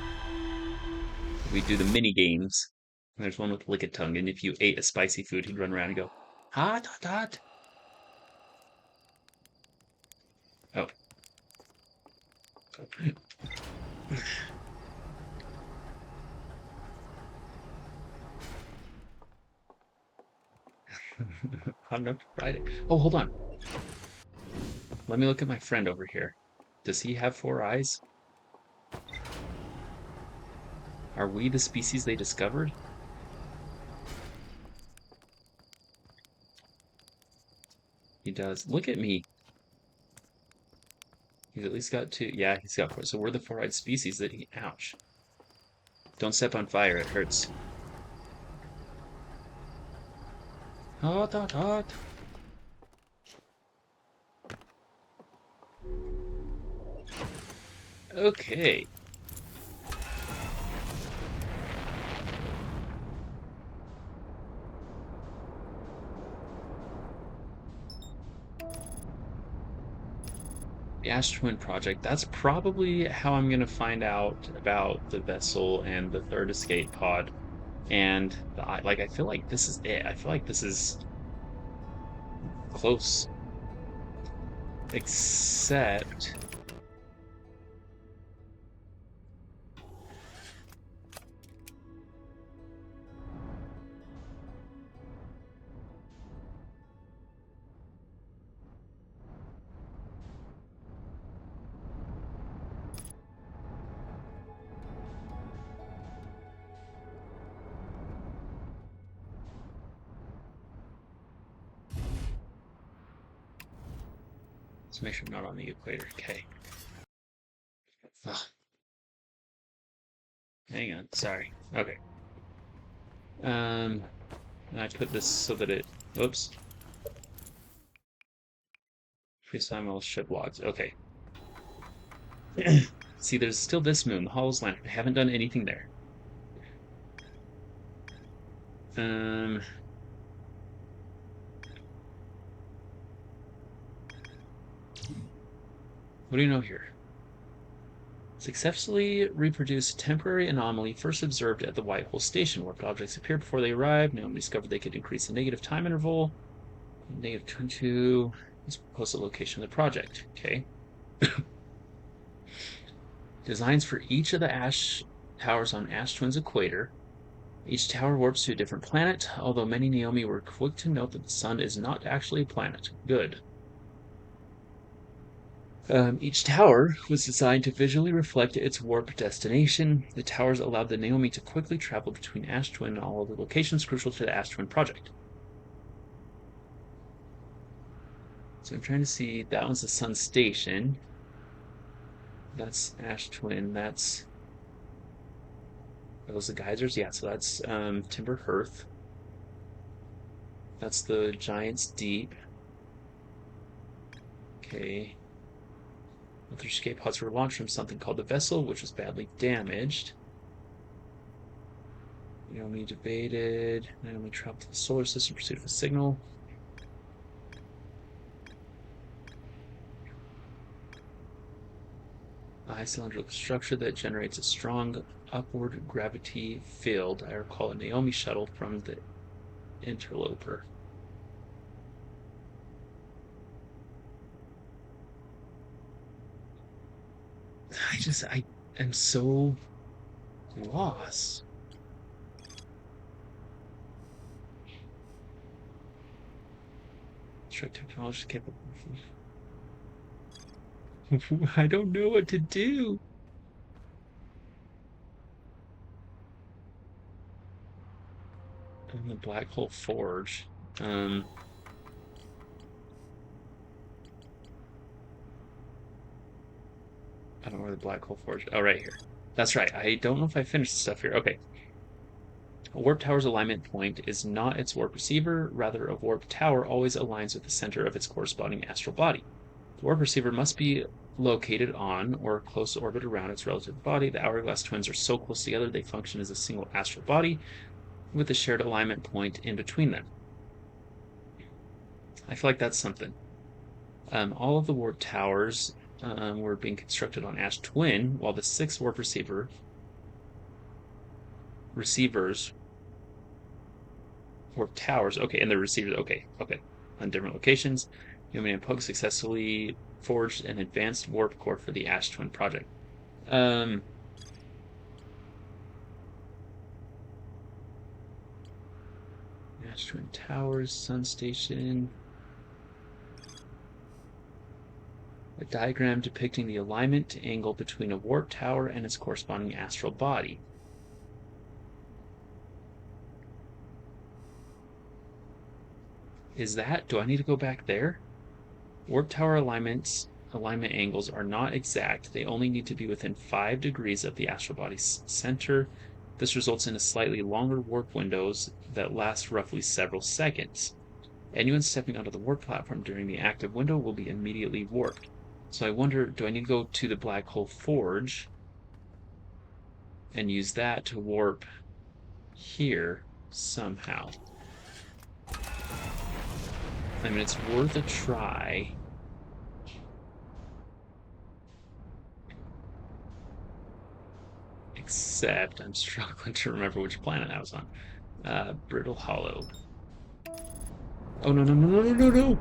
We'd do the mini games. There's one with Lickitung, and if you ate a spicy food, he'd run around and go, hot, hot, hot. Oh. Hot enough to ride it. Oh, hold on. Let me look at my friend over here. Does he have 4 eyes? Are we the species they discovered? He does. Look at me. He's at least got 2. Yeah, he's got 4. So we're the 4-eyed species that he... Ouch. Don't step on fire, it hurts. Hot, hot, hot. Okay. The Ash Twin Project. That's probably how I'm going to find out about the vessel and the third escape pod. And I feel like this is it. I feel like this is close. Except Let's make sure I'm not on the equator. Okay. Ugh, hang on. Sorry. Okay. And I put this so that it. Oops. Freestyle will ship logs. Okay. See, there's still this moon, the Hollow's Lantern. I haven't done anything there. Um, what do you know here? Successfully reproduced temporary anomaly first observed at the White Hole Station. Warped objects appeared before they arrived. Naomi discovered they could increase the negative time interval. Negative 22 is posted location of the project. Okay. Designs for each of the ash towers on Ash Twin's equator. Each tower warps to a different planet, although many Naomi were quick to note that the sun is not actually a planet. Good. Each tower was designed to visually reflect its warp destination. The towers allowed the Naomi to quickly travel between Ash Twin and all of the locations crucial to the Ash Twin project. So I'm trying to see, that one's the Sun Station. That's Ash Twin. That's, are those the geysers? Yeah, so that's Timber Hearth. That's the Giant's Deep. Okay. Other escape pods were launched from something called the Vessel, which was badly damaged. Naomi debated. Naomi traveled to the solar system in pursuit of a signal. A high cylindrical structure that generates a strong upward gravity field. I recall a Naomi shuttle from the Interloper. I am so lost. Struck technology capable. I don't know what to do. And the Black Hole Forge. I don't know where the Black Hole Forge. Oh, right here. That's right. I don't know if I finished the stuff here. Okay. A warp tower's alignment point is not its warp receiver. Rather, a warp tower always aligns with the center of its corresponding astral body. The warp receiver must be located on or close orbit around its relative body. The hourglass twins are so close together they function as a single astral body with a shared alignment point in between them. I feel like that's something. All of the warp towers were being constructed on Ash Twin, while the 6 warp receivers warp towers. Okay, and the receivers. Okay, on different locations. Human and Pug successfully forged an advanced warp core for the Ash Twin project. Ash Twin Towers, Sun Station. A diagram depicting the alignment angle between a warp tower and its corresponding astral body. Is that, do I need to go back there? Warp tower alignment angles are not exact. They only need to be within 5 degrees of the astral body's center. This results in a slightly longer warp windows that last roughly several seconds. Anyone stepping onto the warp platform during the active window will be immediately warped. So I wonder, do I need to go to the Black Hole Forge and use that to warp here somehow? I mean, it's worth a try. Except I'm struggling to remember which planet I was on. Brittle Hollow. Oh, no, no, no, no, no, no, no!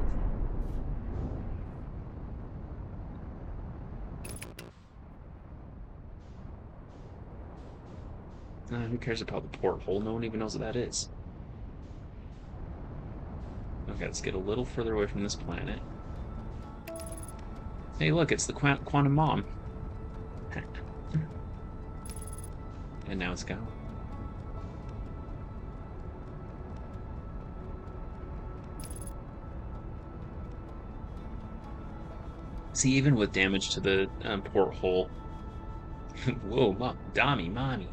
Who cares about the porthole? No one even knows what that is. Okay, let's get a little further away from this planet. Hey, look, it's the Quantum Mom. And now it's gone. See, even with damage to the porthole. Whoa, mommy.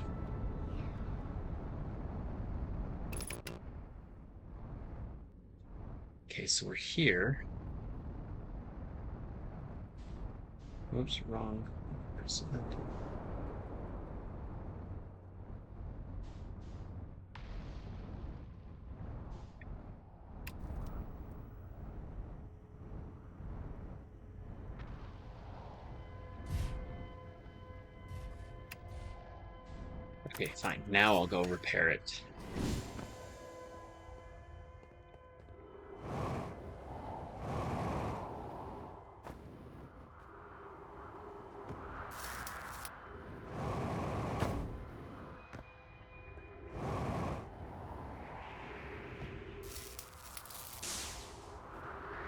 Okay, so we're here. Whoops, wrong. Okay, fine. Now I'll go repair it.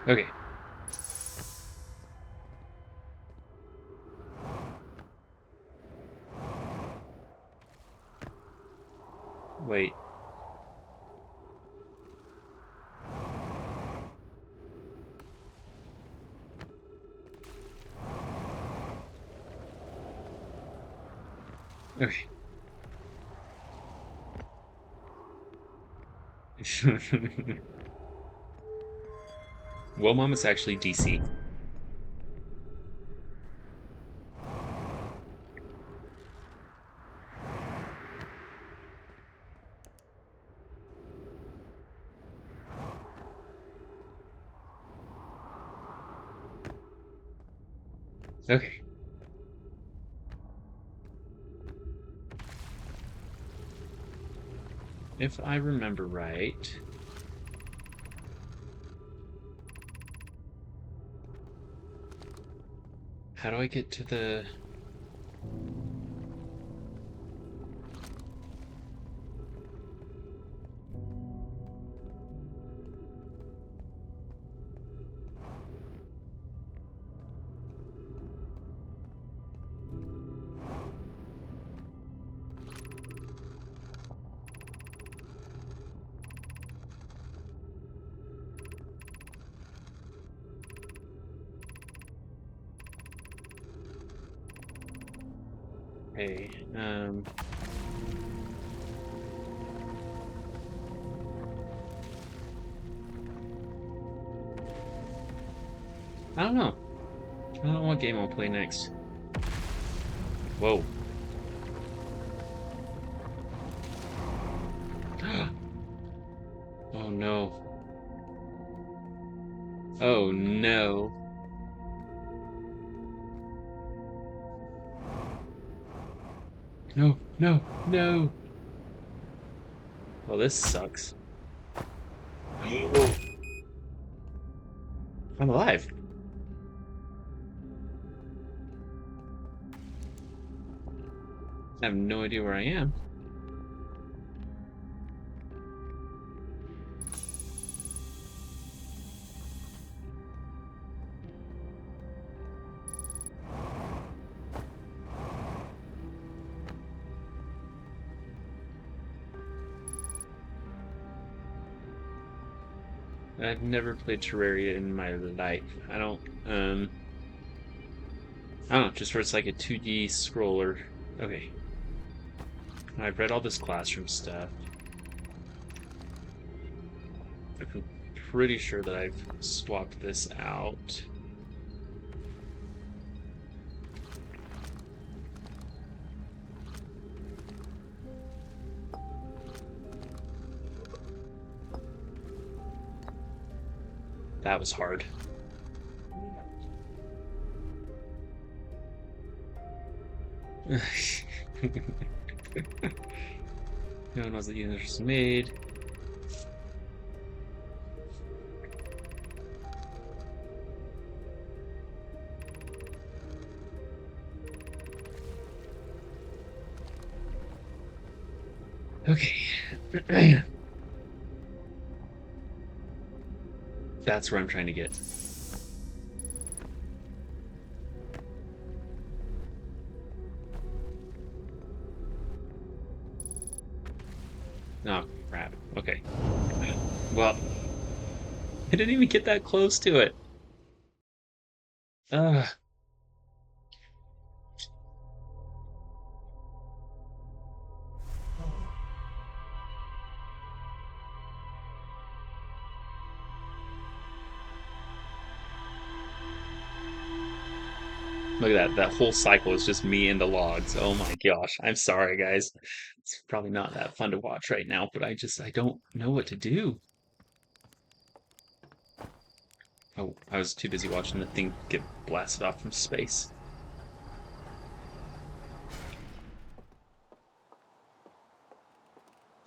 Okay. Wait. Okay. Well, Mom is actually DC. Okay. If I remember right. How do I get to the... Hey, I don't know. I don't know what game I'll play next. Whoa. Oh no. Oh no. No, no, no. Well, this sucks. I'm alive. I have no idea where I am. I've never played Terraria in my life. I don't know, just where it's like a 2D scroller. Okay. I've read all this classroom stuff. I'm pretty sure that I've swapped this out. That was hard. No one knows that the universe was made. Okay. That's where I'm trying to get. Oh, crap. Okay. Well, I didn't even get that close to it. Ugh. Look at that. That whole cycle is just me and the logs. Oh my gosh. I'm sorry, guys. It's probably not that fun to watch right now, but I don't know what to do. Oh, I was too busy watching the thing get blasted off from space.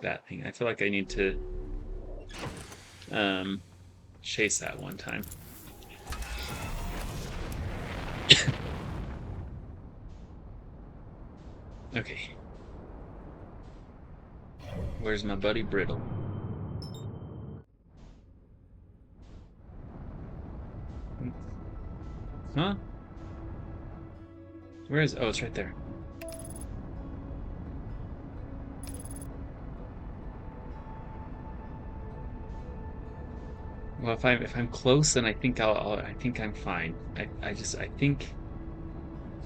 That thing. I feel like I need to um chase that one time. Okay. Where's my buddy Brittle? Huh? Where is? Oh, it's right there. Well, if I'm close, then I think I think I'm fine. I think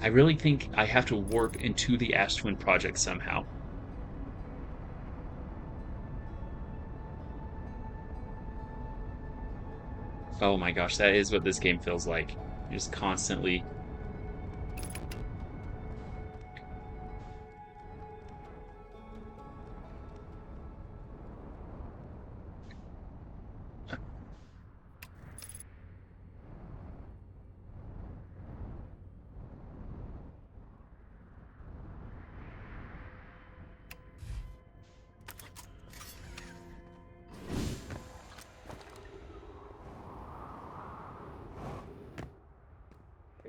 I really think I have to warp into the Ash Twin project somehow. Oh my gosh, that is what this game feels like. You're just constantly.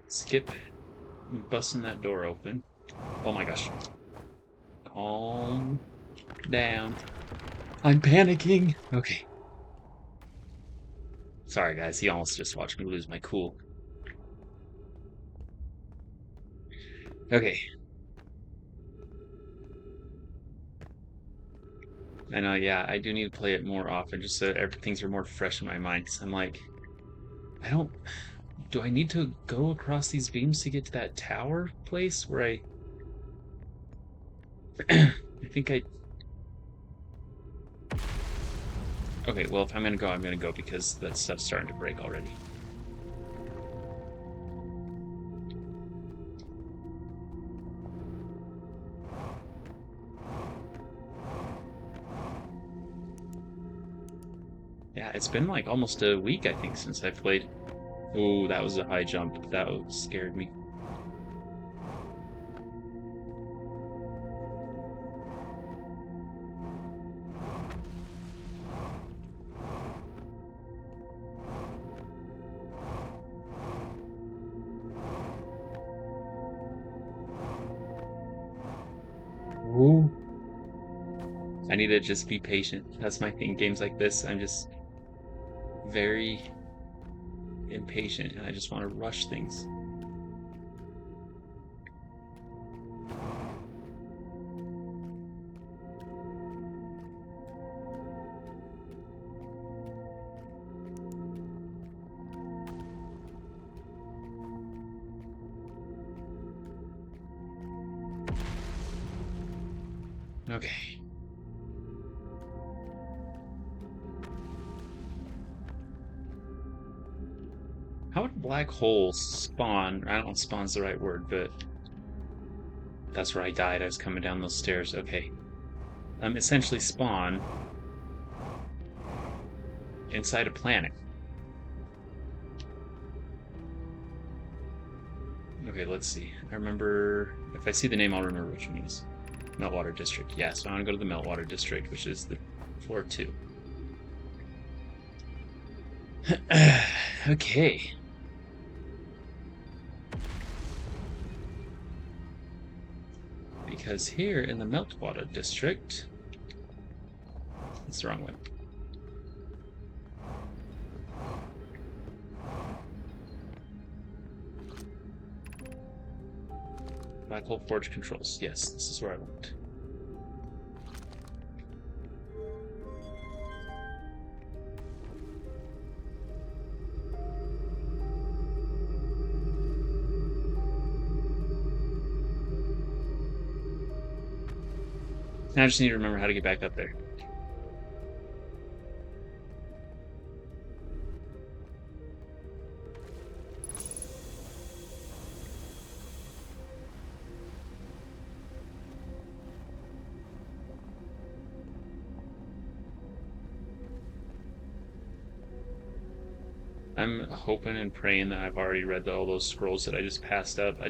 Skip busting that door open. Oh my gosh. Calm down. I'm panicking. Okay. Sorry, guys. He almost just watched me lose my cool. Okay. I know, yeah, I do need to play it more often just so things are more fresh in my mind. Because I'm like, I don't. Do I need to go across these beams to get to that tower place where I. I think I. Okay, well, if I'm gonna go because that stuff's starting to break already. Yeah, it's been like almost a week, I think, since I played. Oh, that was a high jump. That scared me. Ooh. I need to just be patient. That's my thing. Games like this, I'm just very impatient and I just want to rush things. Okay. How would black holes spawn? I don't know if spawn's the right word, but that's where I died. I was coming down those stairs. Okay. Essentially spawn inside a planet. Okay, let's see. I remember if I see the name, I'll remember which one it is. Meltwater District. Yeah, so I want to go to the Meltwater District, which is the floor 2. Okay. Because here in the Meltwater District, it's the wrong way. Black Hole Forge controls. Yes, this is where I went. Now I just need to remember how to get back up there. I'm hoping and praying that I've already read all those scrolls that I just passed up. I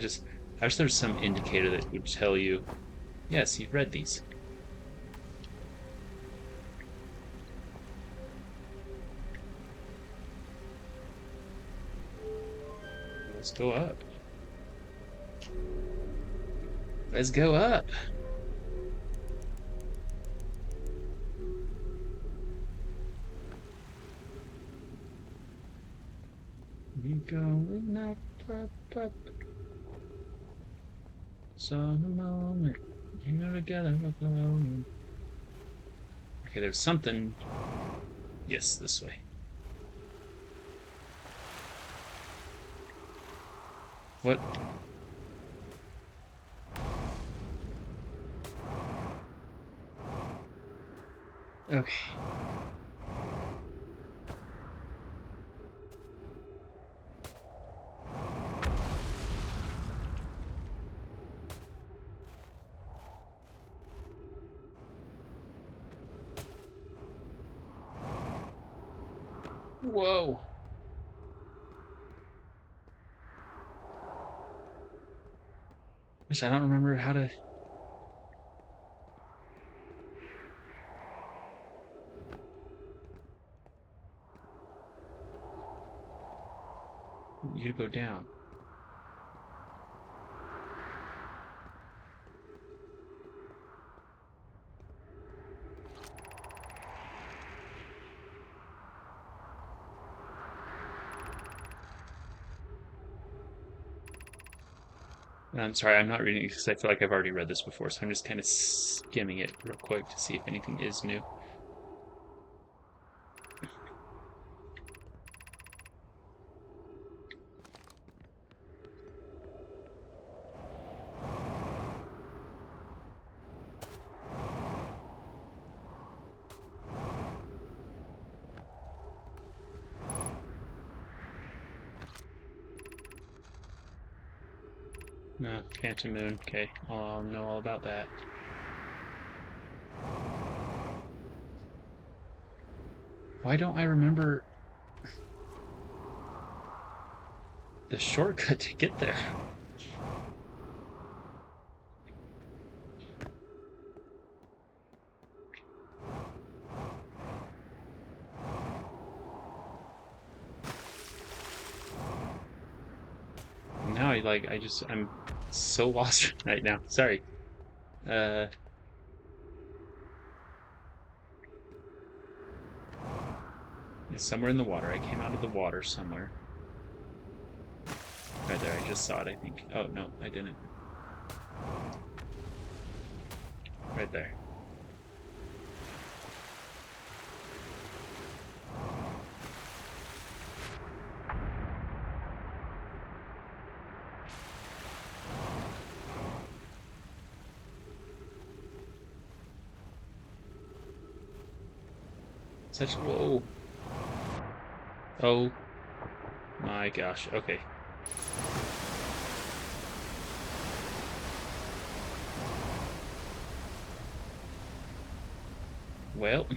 wish there's some indicator that would tell you, yes, you've read these. Let's go up. Let's go up. We going up. So the moment you're together alone. Okay, there's something. Yes, this way. What? Okay. Whoa. Wish I don't remember how to. You to go down. I'm sorry, I'm not reading it because I feel like I've already read this before, so I'm just kind of skimming it real quick to see if anything is new. No, Phantom Moon. Okay, I'll know all about that. Why don't I remember the shortcut to get there? Now I'm so lost right now. Sorry. Uh, it's somewhere in the water. I came out of the water somewhere. Right there, I just saw it, I think. Oh, no, I didn't. Right there. Such, whoa. Oh my gosh, okay. Well,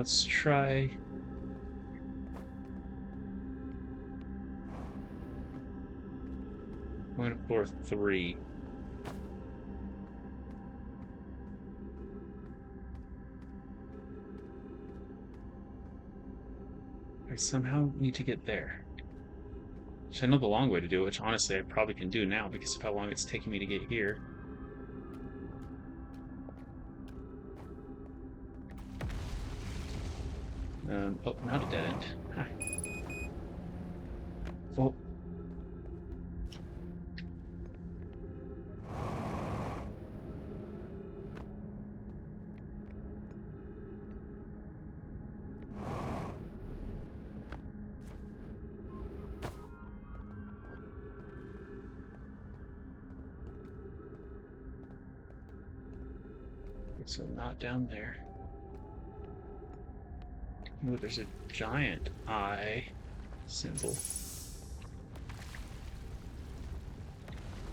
let's try. I'm going to floor 3. I somehow need to get there. Which I know the long way to do it, which honestly I probably can do now because of how long it's taking me to get here. Oh, not a dead end. Huh. Oh. So not down there. Oh, there's a giant eye symbol.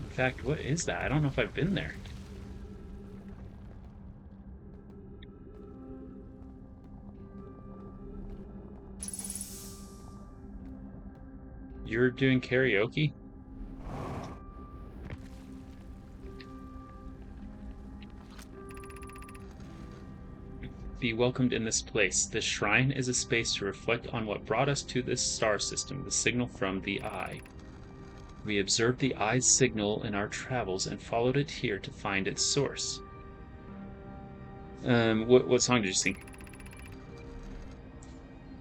In fact, what is that? I don't know if I've been there. You're doing karaoke? Be welcomed in this place. This shrine is a space to reflect on what brought us to this star system, the signal from the eye. We observed the eye's signal in our travels and followed it here to find its source. What song did you sing?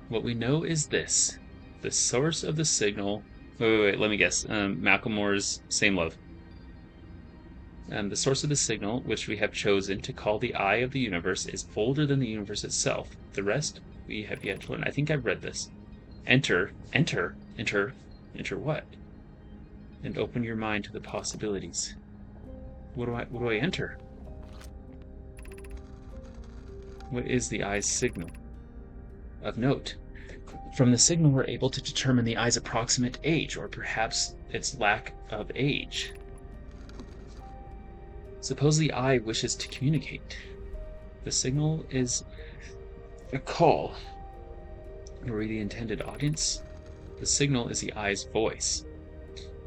What we know is this. The source of the signal. Wait, let me guess. Macklemore's Same Love. The source of the signal, which we have chosen to call the eye of the universe, is older than the universe itself. The rest we have yet to learn. I think I've read this. Enter what? And open your mind to the possibilities. What do I enter? What is the eye's signal? Of note, from the signal we're able to determine the eye's approximate age, or perhaps its lack of age. Suppose the eye wishes to communicate. The signal is a call. Are we the intended audience? The signal is the eye's voice.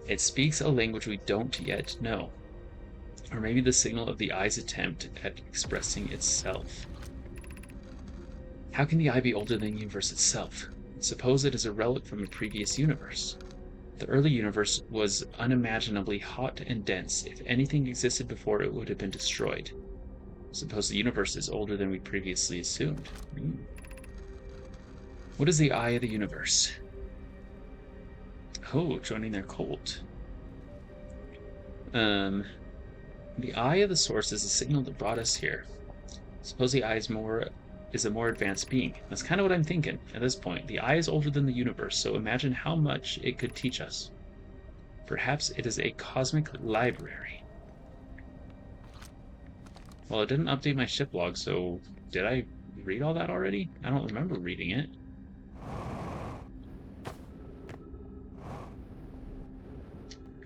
It speaks a language we don't yet know. Or maybe the signal of the eye's attempt at expressing itself. How can the eye be older than the universe itself? Suppose it is a relic from a previous universe. The early universe was unimaginably hot and dense. If anything existed before, it would have been destroyed. Suppose the universe is older than we previously assumed. What is the eye of the universe? Oh, joining their cult. The eye of the source is the signal that brought us here. Suppose the eye is a more advanced being. That's kind of what I'm thinking at this point. The eye is older than the universe, so imagine how much it could teach us. Perhaps it is a cosmic library. Well, it didn't update my ship log, so did I read all that already? I don't remember reading it.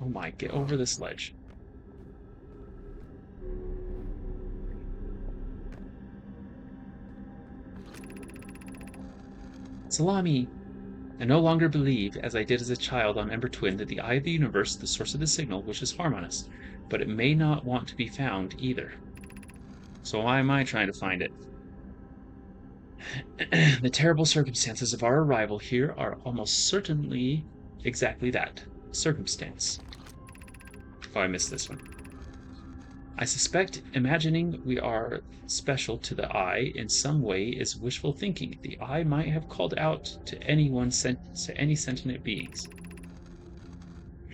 Oh my, get over this ledge. Salami! I no longer believe, as I did as a child on Ember Twin, that the eye of the universe, the source of the signal, wishes harm on us. But it may not want to be found either. So why am I trying to find it? The terrible circumstances of our arrival here are almost certainly exactly that. Circumstance. Oh, I missed this one. I suspect imagining we are special to the eye in some way is wishful thinking. The eye might have called out to any sentient beings.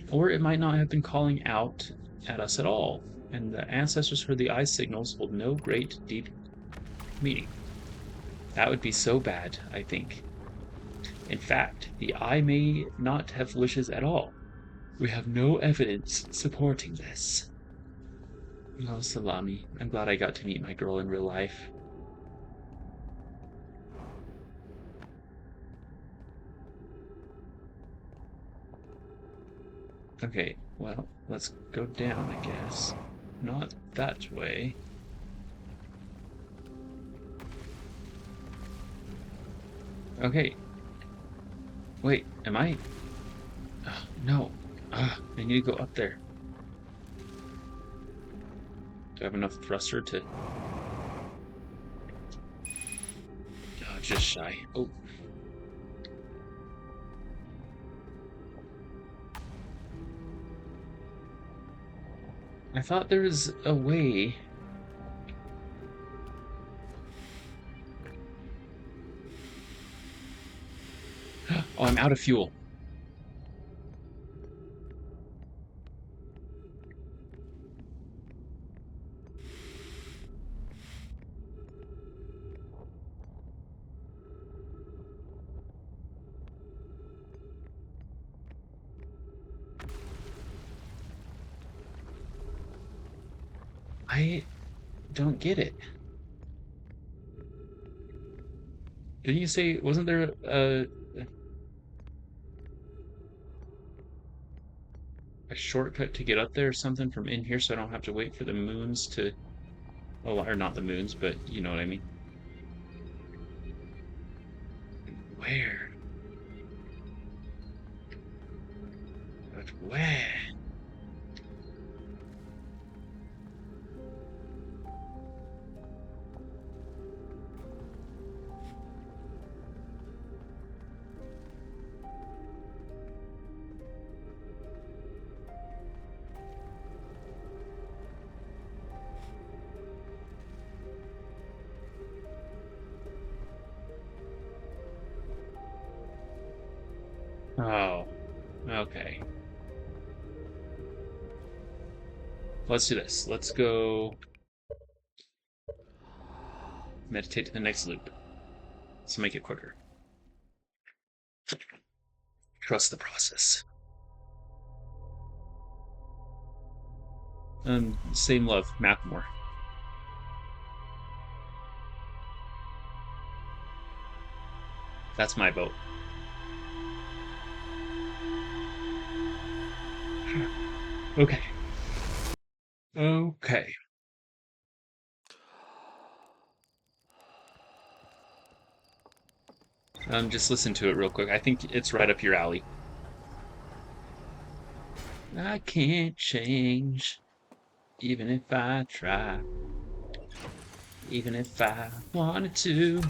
Or it might not have been calling out at us at all, and the ancestors heard the eye's signals hold no great, deep meaning. That would be so bad, I think. In fact, the eye may not have wishes at all. We have no evidence supporting this. Oh, Salami, I'm glad I got to meet my girl in real life. Okay, well, let's go down, I guess. Not that way. Okay. Wait, am I... no. I need to go up there. Do I have enough thruster to... Oh, just shy. Oh. I thought there was a way... Oh, I'm out of fuel. I don't get it. Didn't you say, wasn't there a shortcut to get up there or something from in here so I don't have to wait for the moons to, oh, or not the moons, but you know what I mean. Where? But where? Oh, okay. Let's do this. Let's go meditate to the next loop. Let's make it quicker. Trust the process. Same love, Macklemore. That's my vote. Okay. Okay. Just listen to it real quick. I think it's right up your alley. I can't change, even if I try, even if I wanted to.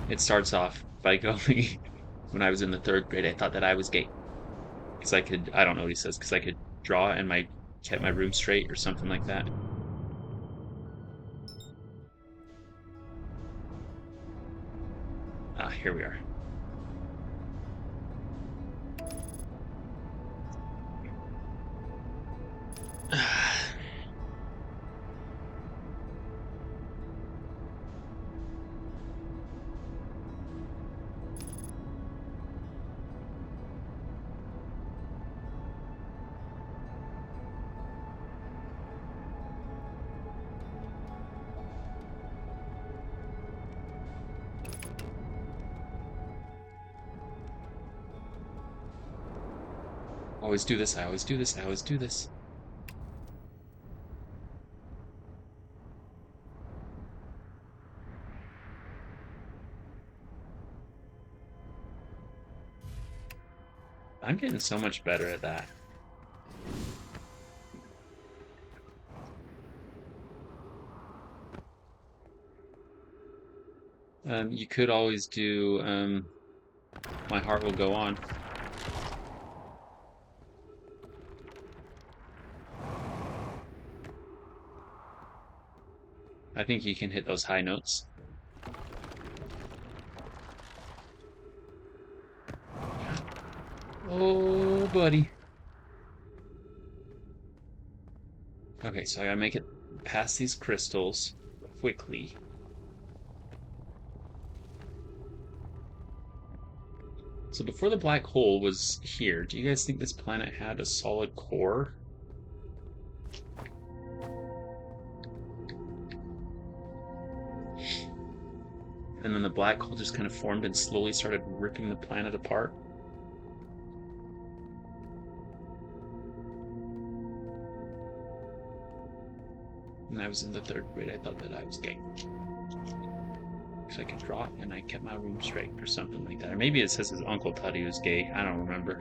It starts off by going, when I was in the third grade, I thought that I was gay. Because I could, I don't know what he says, because I could draw and kept my room straight or something like that. Ah, here we are. Always do this, I always do this, I always do this. I'm getting so much better at that. You could always do My Heart Will Go On. I think you can hit those high notes. Oh, buddy. Okay, so I gotta make it past these crystals quickly. So before the black hole was here, do you guys think this planet had a solid core? And then the black hole just kind of formed and slowly started ripping the planet apart? When I was in the third grade, I thought that I was gay. Because I could draw and I kept my room straight or something like that. Or maybe it says his uncle thought he was gay. I don't remember.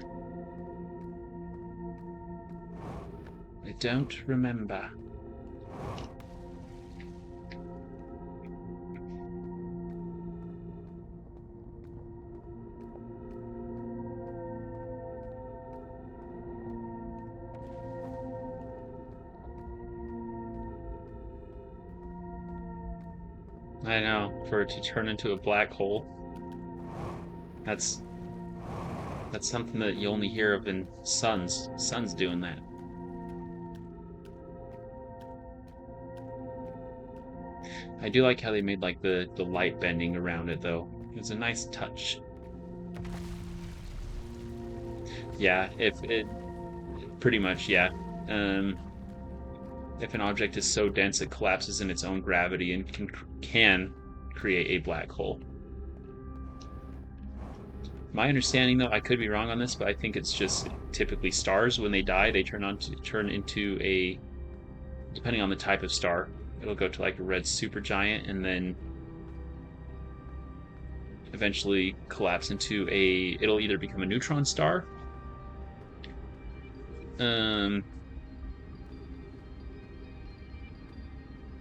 I don't remember. I know, for it to turn into a black hole. That's that's something that you only hear of in suns. Suns doing that. I do like how they made like the light bending around it though. It was a nice touch. Yeah, if it pretty much, yeah. Um, if an object is so dense it collapses in its own gravity and can create a black hole. My understanding, though, I could be wrong on this, but I think it's just typically stars when they die, they turn into a, depending on the type of star, it'll go to like a red supergiant and then eventually collapse into it'll either become a neutron star,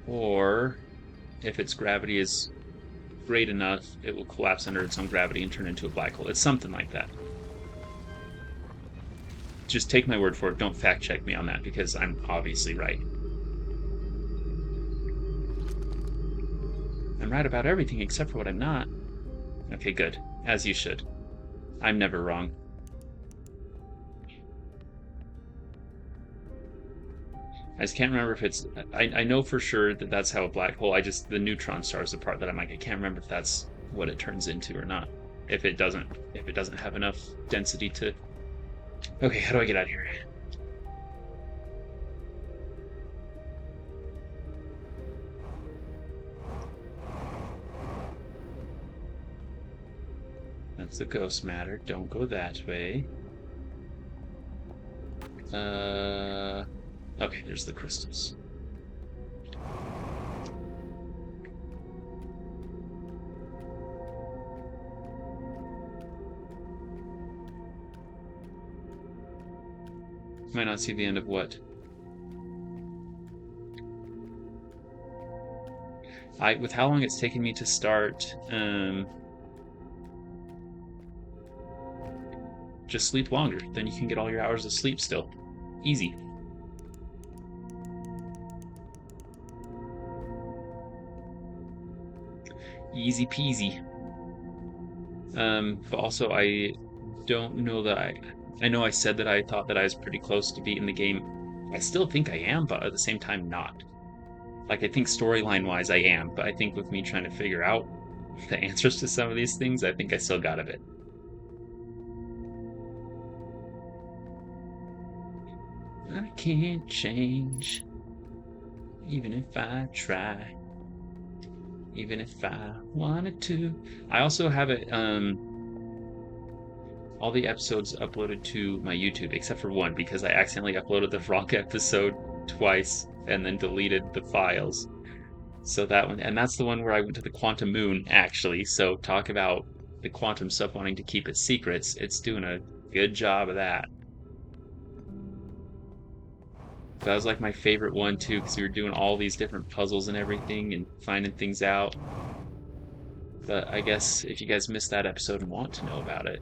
or if its gravity is great enough, it will collapse under its own gravity and turn into a black hole. It's something like that. Just take my word for it. Don't fact check me on that because I'm obviously right. I'm right about everything except for what I'm not. Okay, good. As you should. I'm never wrong. I just can't remember if it's. I know for sure that that's how a black hole. The neutron star is the part that I'm like, I can't remember if that's what it turns into or not. If it doesn't have enough density to. Okay, how do I get out of here? That's the ghost matter. Don't go that way. Okay, there's the crystals. Might not see the end of what? With how long it's taken me to start, just sleep longer. Then you can get all your hours of sleep still. Easy. Easy peasy. But also I don't know that I know I said that I thought that I was pretty close to beating the game. I still think I am, but at the same time not. Like I think storyline wise I am, but I think with me trying to figure out the answers to some of these things, I think I still got a bit. I can't change, even if I try, even if I wanted to. I also have it, all the episodes uploaded to my YouTube, except for one, because I accidentally uploaded the wrong episode twice and then deleted the files. So that one, and that's the one where I went to the quantum moon, actually. So talk about the quantum stuff wanting to keep its secrets. It's doing a good job of that. That was like my favorite one too, because we were doing all these different puzzles and everything and finding things out. But I guess if you guys missed that episode and want to know about it,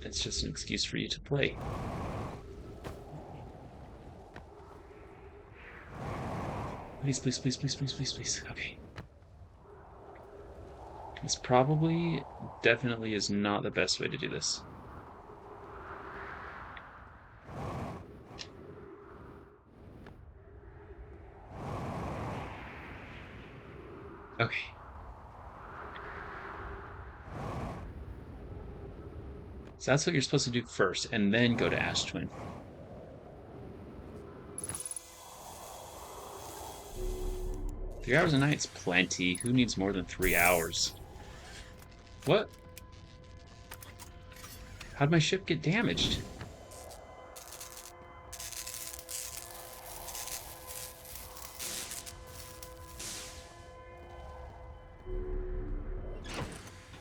it's just an excuse for you to play. Please, please, please, please, please, please, please. Okay. This probably, definitely is not the best way to do this. Okay. So that's what you're supposed to do first, and then go to Ash Twin. 3 hours a night's plenty. Who needs more than 3 hours? What? How'd my ship get damaged?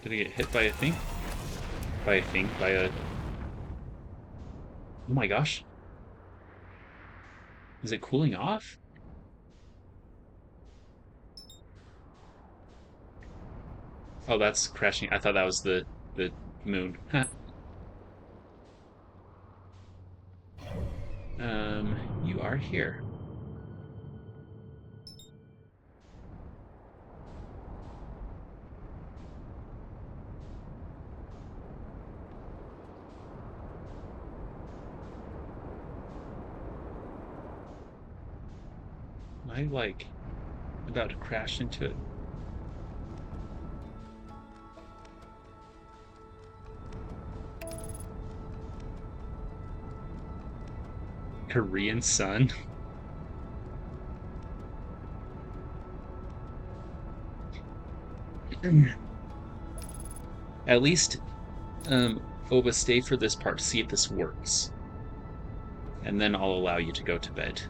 Did I get hit by a thing? By a thing? By a... Oh my gosh. Is it cooling off? Oh, that's crashing. I thought that was the moon. You are here. Am I like about to crash into it? Korean sun? At least, Oba, stay for this part to see if this works. And then I'll allow you to go to bed.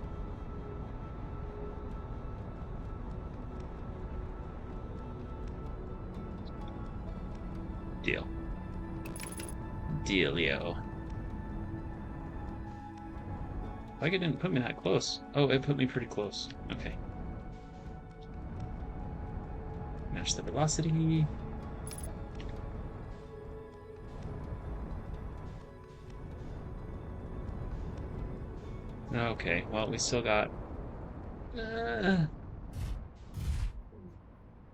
Deal. Dealio. Like it didn't put me that close. Oh, it put me pretty close. Okay. Match the velocity. Okay, well, we still got...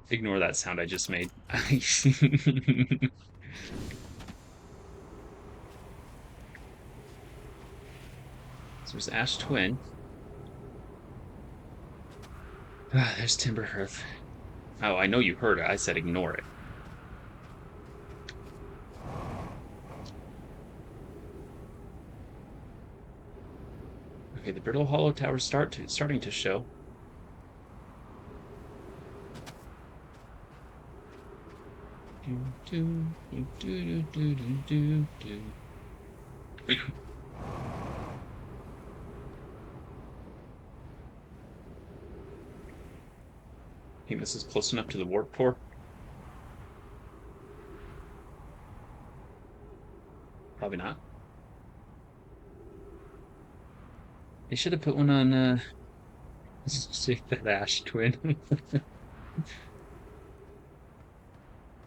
Ignore that sound I just made. So there's Ash Twin. There's Timber Hearth. Oh, I know you heard it. I said ignore it. Okay, the Brittle Hollow Tower's starting to show. I think this is close enough to the warp core. Probably not. They should have put one on that Ash Twin.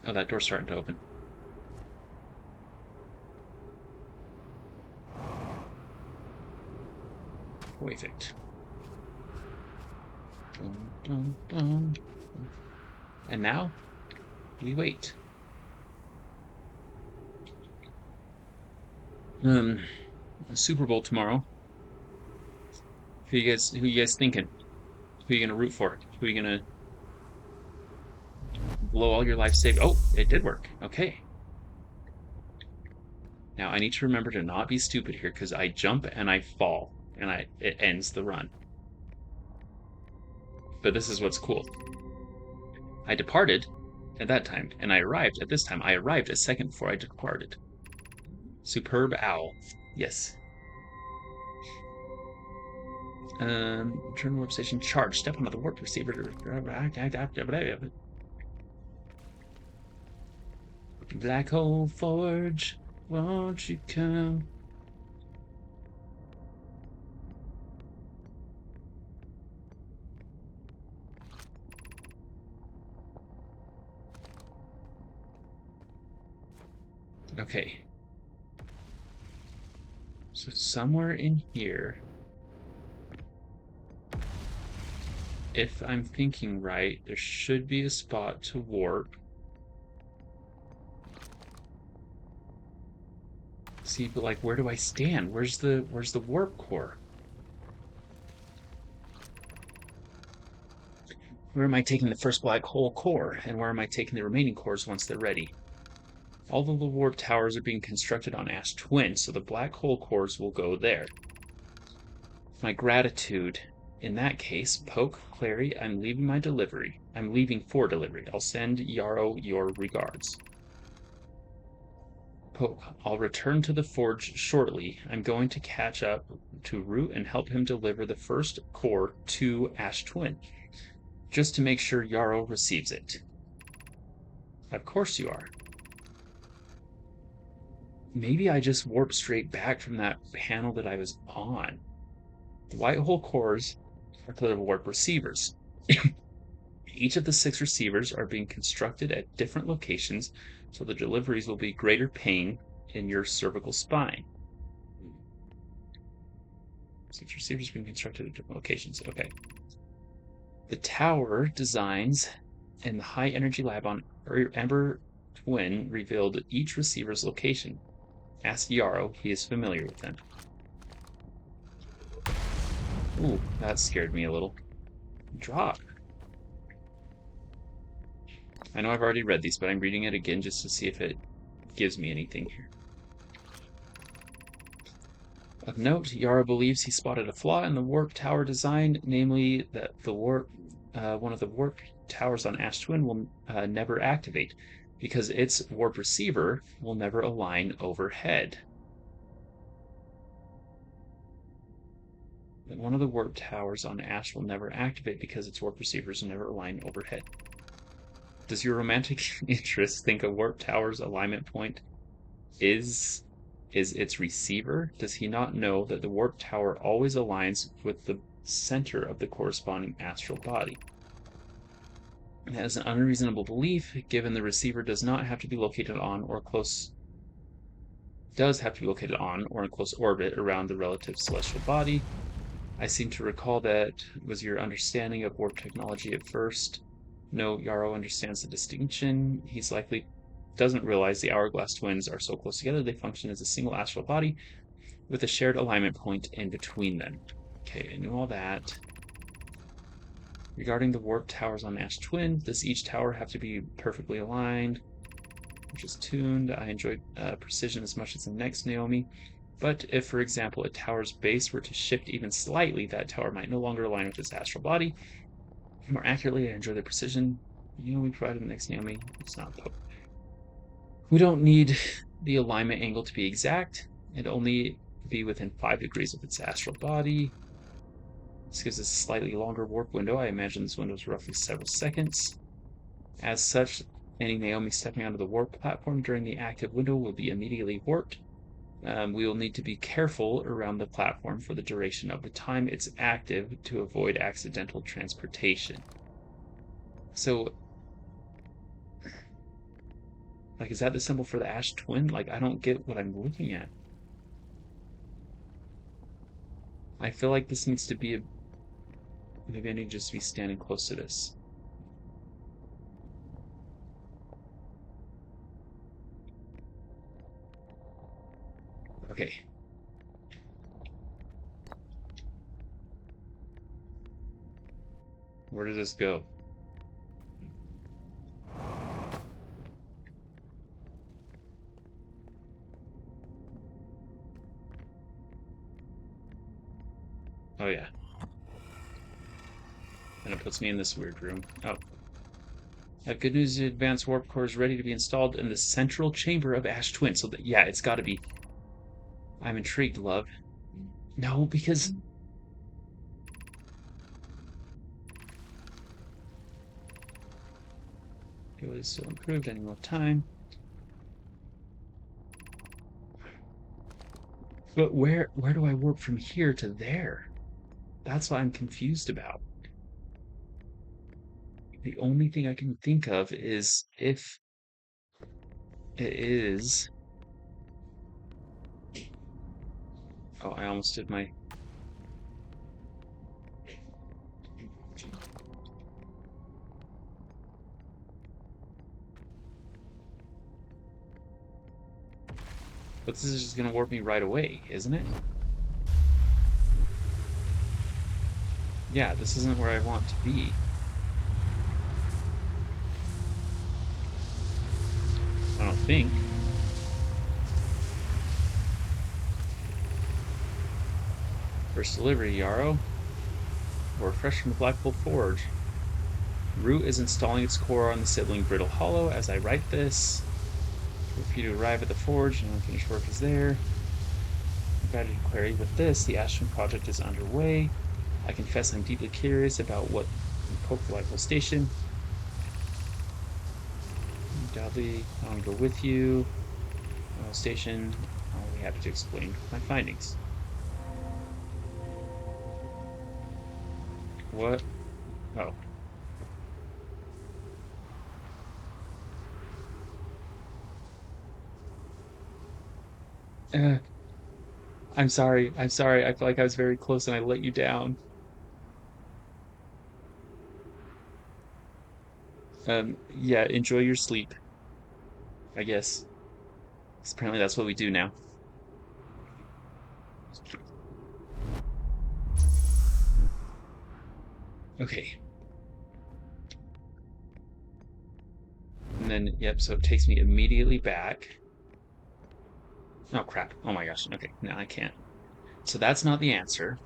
Oh, that door's starting to open. Perfect. Dun, dun, dun. And now we wait. Super Bowl tomorrow. Who you guys thinking? Who you gonna root for? Who you gonna blow all your life savings? Oh, it did work. Okay. Now I need to remember to not be stupid here because I jump and I fall and it ends the run. But this is what's cool. I departed at that time and I arrived at this time. I arrived a second before I departed. Superb owl. Yes. Return warp station charge. Step onto the warp receiver to Black Hole Forge. Won't you come? Okay. So somewhere in here, if I'm thinking right, there should be a spot to warp. See, but like, where do I stand? Where's the warp core? Where am I taking the first black hole core, and where am I taking the remaining cores once they're ready? All of the warp towers are being constructed on Ash Twin, so the black hole cores will go there. My gratitude. In that case, Poke, Clary, I'm leaving my delivery. I'm leaving for delivery. I'll send Yarrow your regards. Poke, I'll return to the forge shortly. I'm going to catch up to Root and help him deliver the first core to Ash Twin, just to make sure Yarrow receives it. Of course you are. Maybe I just warped straight back from that panel that I was on. The white hole cores are the warp receivers. Each of the 6 receivers are being constructed at different locations, so the deliveries will be greater pain in your cervical spine. 6 receivers being constructed at different locations. Okay. The tower designs in the high energy lab on Ember Twin revealed each receiver's location. Ask Yarrow, he is familiar with them. Ooh, that scared me a little. Drop. I know I've already read these, but I'm reading it again just to see if it gives me anything here. Of note, Yarrow believes he spotted a flaw in the warp tower design, namely that one of the warp towers on Ash Twin will never activate because its warp receiver will never align overhead. One of the warp towers on Ash will never activate because its warp receivers will never align overhead. Does your romantic interest think a warp tower's alignment point is its receiver? Does he not know that the warp tower always aligns with the center of the corresponding astral body? That is an unreasonable belief, given the receiver does not have to be located on or close does have to be located on or in close orbit around the relative celestial body. I seem to recall that was your understanding of warp technology at first. No, Yarrow understands the distinction. He's likely doesn't realize the hourglass twins are so close together they function as a single astral body with a shared alignment point in between them. Okay, I knew all that. Regarding the warp towers on Ash Twin, does each tower have to be perfectly aligned, which is tuned? I enjoyed precision as much as the next Naomi. But if, for example, a tower's base were to shift even slightly, that tower might no longer align with its astral body. More accurately, I enjoy the precision. We provided the next Naomi. It's not we don't need the alignment angle to be exact. It only be within 5 degrees of its astral body. This gives us a slightly longer warp window. I imagine this window is roughly several seconds. As such, any Naomi stepping onto the warp platform during the active window will be immediately warped. We will need to be careful around the platform for the duration of the time it's active to avoid accidental transportation. So, is that the symbol for the Ash Twin? I don't get what I'm looking at. I feel like this needs to be maybe I need to just be standing close to this. Okay. Where does this go? Oh, yeah. And it puts me in this weird room. Oh. I have good news, the advanced warp core is ready to be installed in the central chamber of Ash Twin. So, yeah, it's got to be. I'm intrigued, love. No, because it was so improved. Any more time? But where do I warp from here to there? That's what I'm confused about. The only thing I can think of is if it is. Oh, I almost did my. But this is just going to warp me right away, isn't it? Yeah, this isn't where I want to be. I don't think. First delivery, Yarrow. We're fresh from the Blackpool Forge. Root is installing its core on the sibling Brittle Hollow as I write this. For you to arrive at the forge and unfinished work is there. Provided query with this, the Ashton project is underway. I confess I'm deeply curious about what Poke the Blackpool Station. Dudley, I want to go with you. Station, I'll be happy to explain my findings. What? Oh. I'm sorry. I'm sorry. I feel like I was very close and I let you down. Yeah, enjoy your sleep, I guess. 'Cause apparently that's what we do now. Okay. And then, yep, so it takes me immediately back. Oh, crap. Oh my gosh. Okay, no, I can't. So that's not the answer.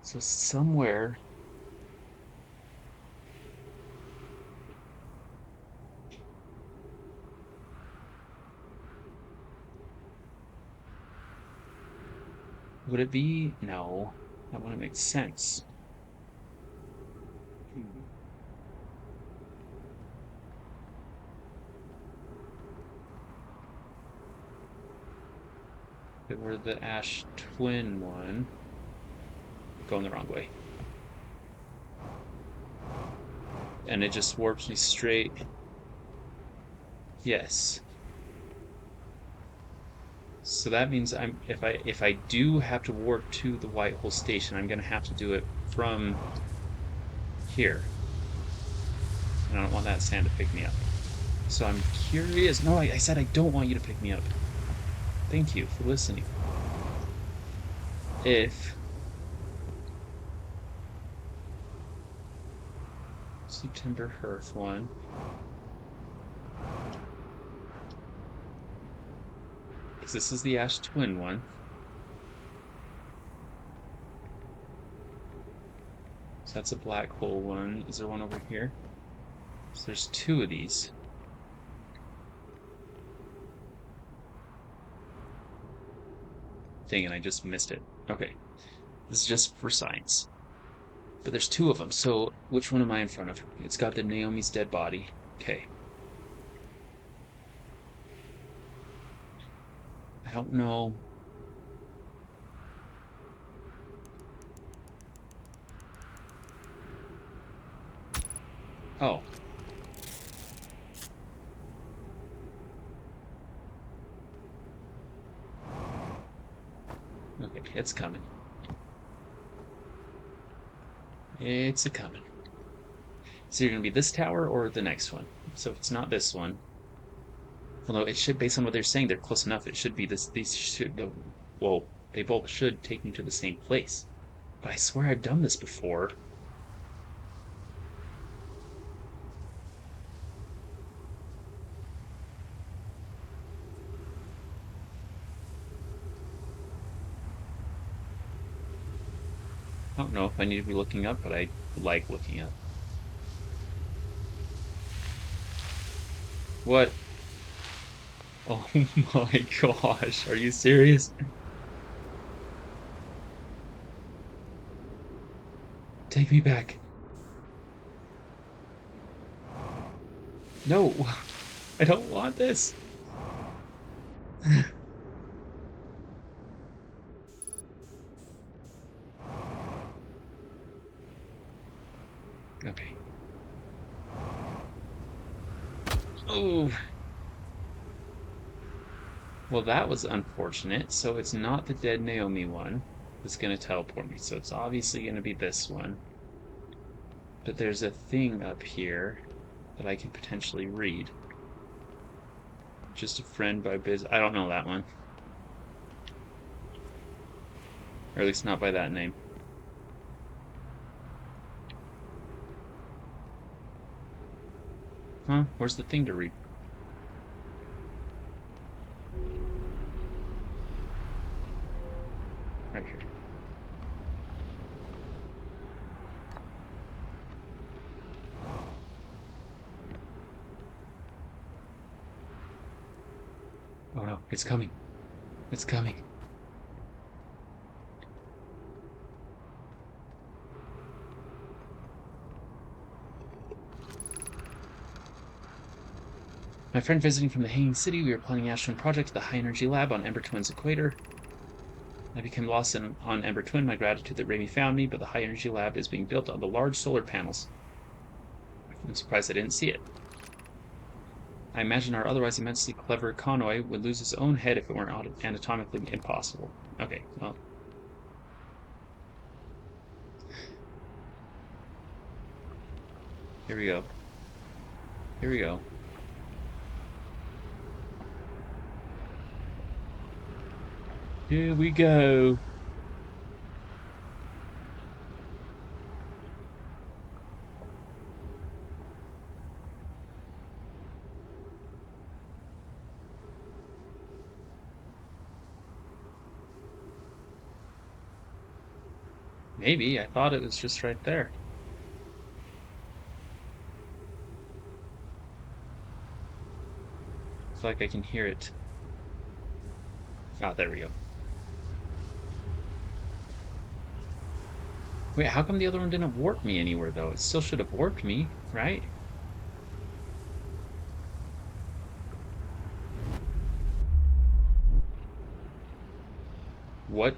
So somewhere Would it be? No. That wouldn't make sense. If it were the Ash Twin one. Going the wrong way. And it just warps me straight. Yes. So that means if I do have to warp to the White Hole Station, I'm gonna have to do it from here. And I don't want that sand to pick me up. So I'm curious. No, I said I don't want you to pick me up. Thank you for listening. If September Hearth one. Because this is the Ash Twin one. So that's a black hole one. Is there one over here? So there's two of these. Dang it, I just missed it. Okay. This is just for science. But there's two of them, so which one am I in front of? It's got the Naomi's dead body. Okay. I don't know. Oh. Okay, it's coming. It's a coming. So you're gonna be this tower or the next one. So if it's not this one, although it should, based on what they're saying, they're close enough. It should be this. These should go. Well, they both should take me to the same place. But I swear I've done this before. I don't know if I need to be looking up, but I like looking up. What? Oh my gosh, are you serious? Take me back. No, I don't want this. Okay. Oh, well, that was unfortunate. So it's not the dead Naomi one that's going to teleport me. So it's obviously going to be this one. But there's a thing up here that I can potentially read. Just a friend by biz. I don't know that one. Or at least not by that name. Huh? Where's the thing to read? Right here. Oh no, it's coming. It's coming. My friend visiting from the Hanging City, we were planning Ashland Project at the High Energy Lab on Ember Twin's equator. I became lost on Ember Twin, my gratitude that Raimi found me, but the High Energy Lab is being built on the large solar panels. I'm surprised I didn't see it. I imagine our otherwise immensely clever Conway would lose his own head if it weren't anatomically impossible. Okay, well. Here we go. Here we go. Here we go. Maybe. I thought it was just right there. It's like I can hear it. Ah, there we go. Wait, how come the other one didn't warp me anywhere, though? It still should have warped me, right? What?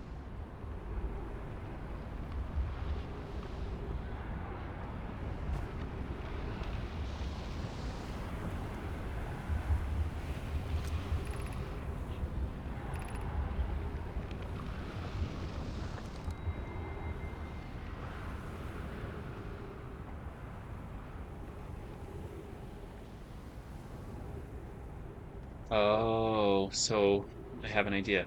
Oh, so I have an idea.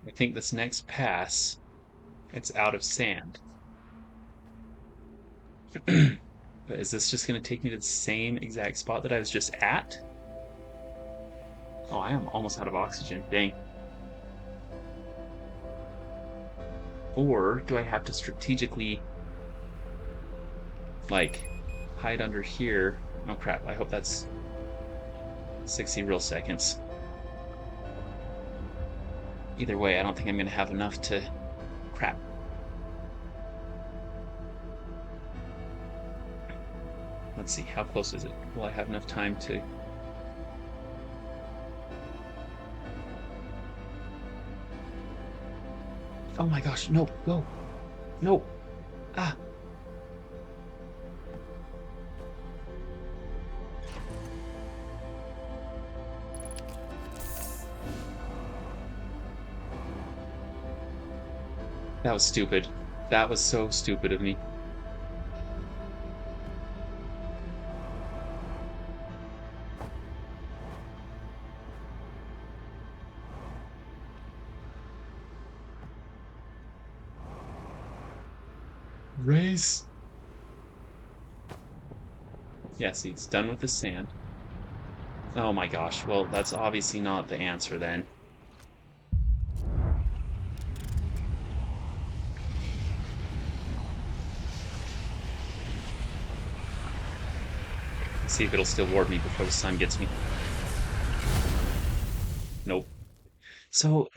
I think this next pass, it's out of sand. But is this just going to take me to the same exact spot that I was just at? Oh, I am almost out of oxygen. Dang. Or do I have to strategically, like, hide under here? Oh, crap. I hope that's 60 real seconds. Either way, I don't think I'm going to have enough to... Crap. Let's see. How close is it? Will I have enough time to... Oh my gosh. No. Go. No. Ah. That was stupid. That was so stupid of me. Race. Yes, he's done with the sand. Oh my gosh. Well, that's obviously not the answer then. Let's see if it'll still ward me before the sun gets me. Nope. So,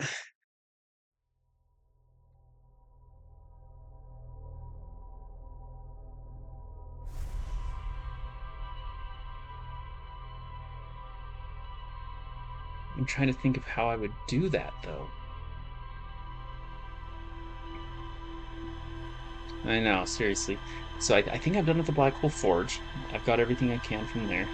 I'm trying to think of how I would do that, though. I know, seriously. So I think I've done with the Black Hole Forge. I've got everything I can from there.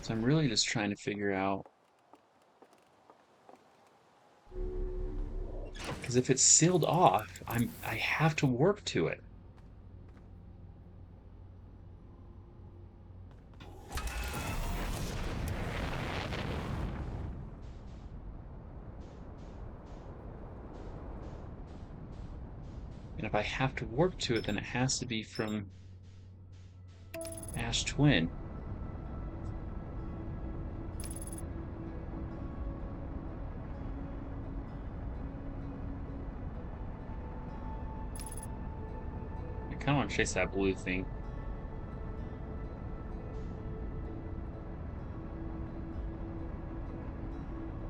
So I'm really just trying to figure out, because if it's sealed off, I have to warp to it. And if I have to warp to it, then it has to be from Ash Twin. I kind of want to chase that blue thing.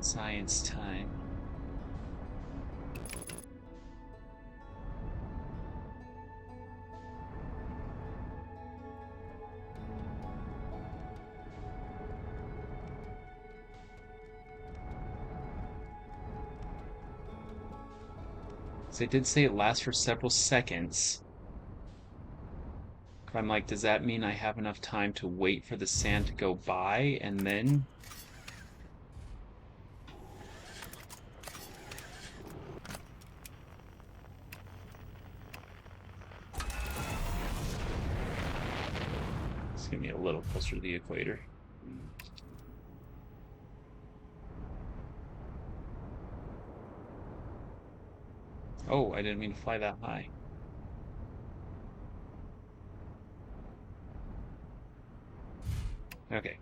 Science time. So it did say it lasts for several seconds. But I'm like, does that mean I have enough time to wait for the sand to go by and then? Just get me a little closer to the equator. Oh, I didn't mean to fly that high. Okay.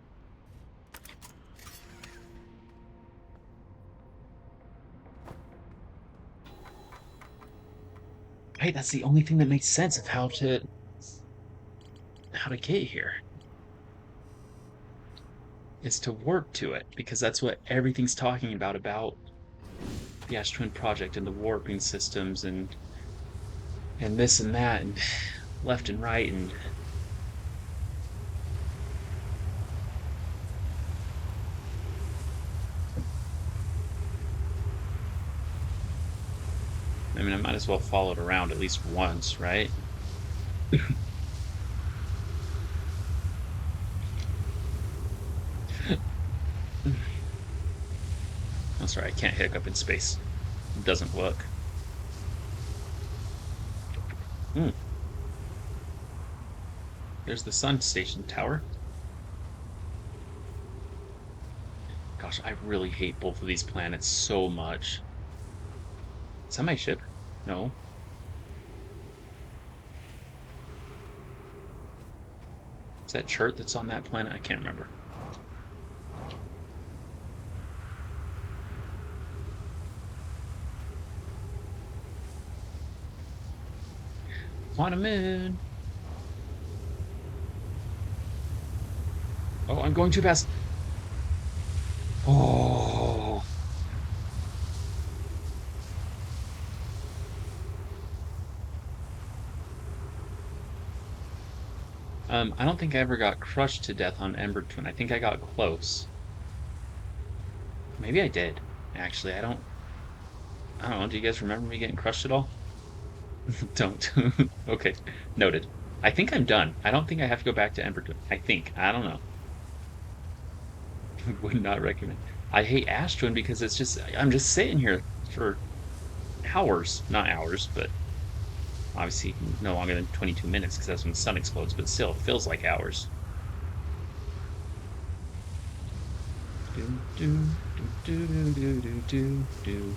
Hey, that's the only thing that makes sense of how to get here is to warp to it because that's what everything's talking about the Ash Twin project and the warping systems and this and that and left and right and I mean I might as well follow it around at least once, right? I'm sorry, I can't hiccup in space. It doesn't work. Hmm. There's the sun station tower. Gosh, I really hate both of these planets so much. Is that my ship? No. Is that chart that's on that planet? I can't remember. Quantum moon. Oh, I'm going too fast. Oh. I don't think I ever got crushed to death on Ember Twin. I think I got close. Maybe I did. Actually, I don't know. Do you guys remember me getting crushed at all? Don't. Okay. Noted. I think I'm done. I don't think I have to go back to Ember Twin. I think. I don't know. Would not recommend. I hate Ash Twin because it's just I'm just sitting here for hours. Not hours, but obviously no longer than 22 minutes because that's when the sun explodes, but still it feels like hours. Do do do do do do do do.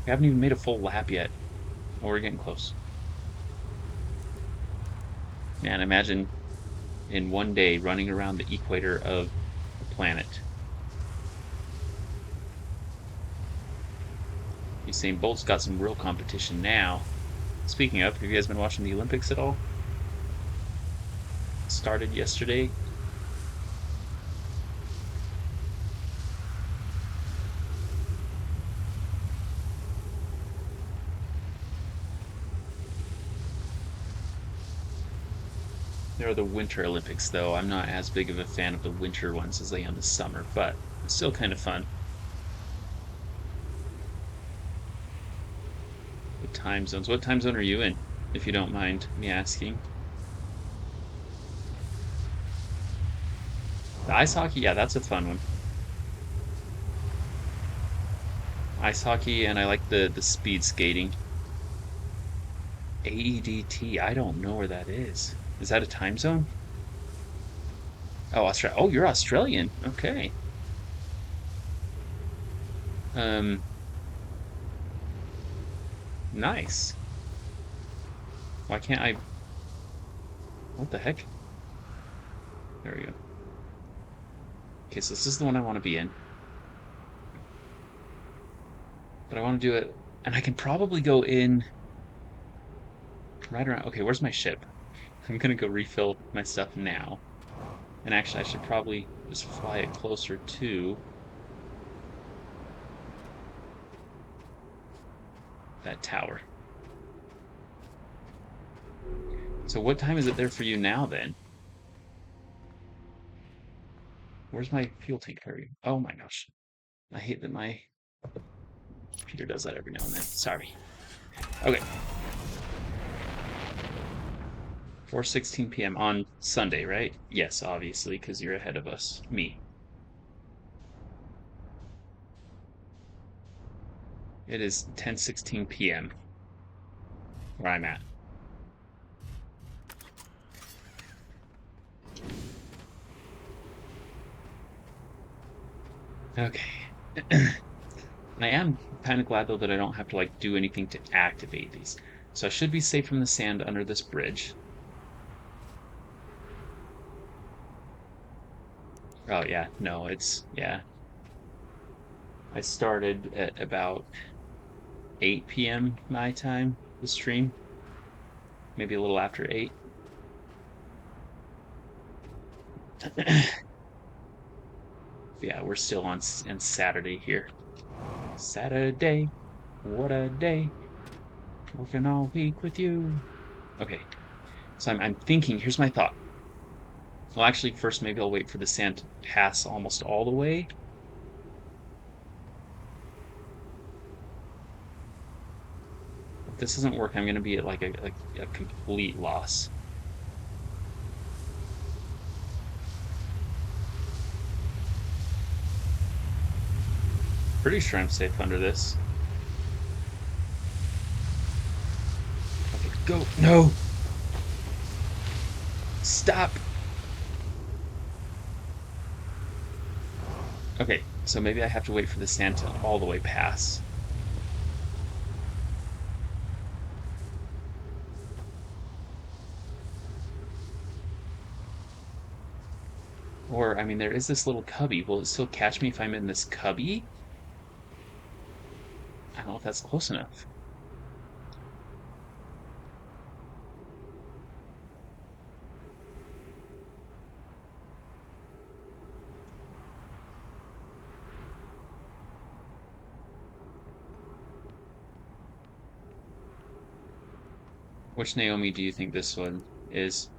We haven't even made a full lap yet. Oh, we're getting close. Man, imagine in one day running around the equator of a planet. Usain Bolt's got some real competition now. Speaking of, have you guys been watching the Olympics at all? Started yesterday. There are the Winter Olympics, though. I'm not as big of a fan of the winter ones as I am the summer, but it's still kind of fun. The time zones. What time zone are you in, if you don't mind me asking? The ice hockey, yeah, that's a fun one. Ice hockey, and I like the speed skating. AEDT, I don't know where that is. Is that a time zone? Oh, Australia. Oh, you're Australian. Okay. Um, nice. Why can't I? What the heck? There we go. Okay, so this is the one I want to be in, but I want to do it, and I can probably go in right around. Okay, where's my ship? I'm gonna go refill my stuff now. And actually, I should probably just fly it closer to that tower. So what time is it there for you now then? Where's my fuel tank for you? Oh my gosh. I hate that my computer does that every now and then. Sorry. Okay. 4:16 p.m. on Sunday, right? Yes, obviously, because you're ahead of us. Me. It is 10:16 p.m. where I'm at. Okay. I am kind of glad though that I don't have to like do anything to activate these. So I should be safe from the sand under this bridge. Oh, yeah. No, yeah. I started at about 8 p.m. my time, the stream. Maybe a little after 8. Yeah, we're still on Saturday here. Saturday, what a day. Working all week with you. Okay, so I'm thinking, here's my thought. Well, actually, first, maybe I'll wait for the sand to pass almost all the way. If this doesn't work, I'm going to be at like a complete loss. Pretty sure I'm safe under this. Okay, go. No! Stop! Okay, so maybe I have to wait for the sand to all the way pass. Or, I mean, there is this little cubby. Will it still catch me if I'm in this cubby? I don't know if that's close enough. Which Naomi do you think this one is?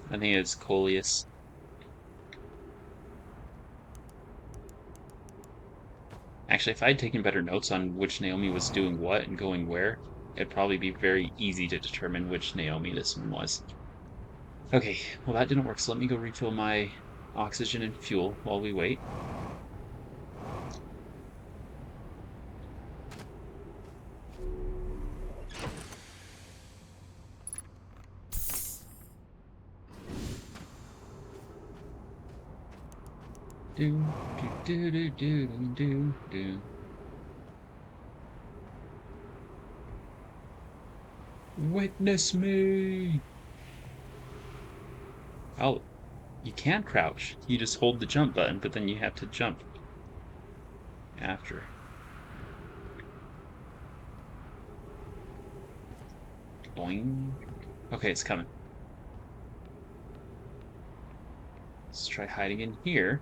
I think it's Coleus. Actually, if I had taken better notes on which Naomi was doing what and going where, it'd probably be very easy to determine which Naomi this one was. Okay, well that didn't work, so let me go refill my oxygen and fuel while we wait. Do, do, do, do, do, do, do. Witness me! Oh, you can crouch. You just hold the jump button, but then you have to jump after. Boing. Okay, it's coming. Let's try hiding in here.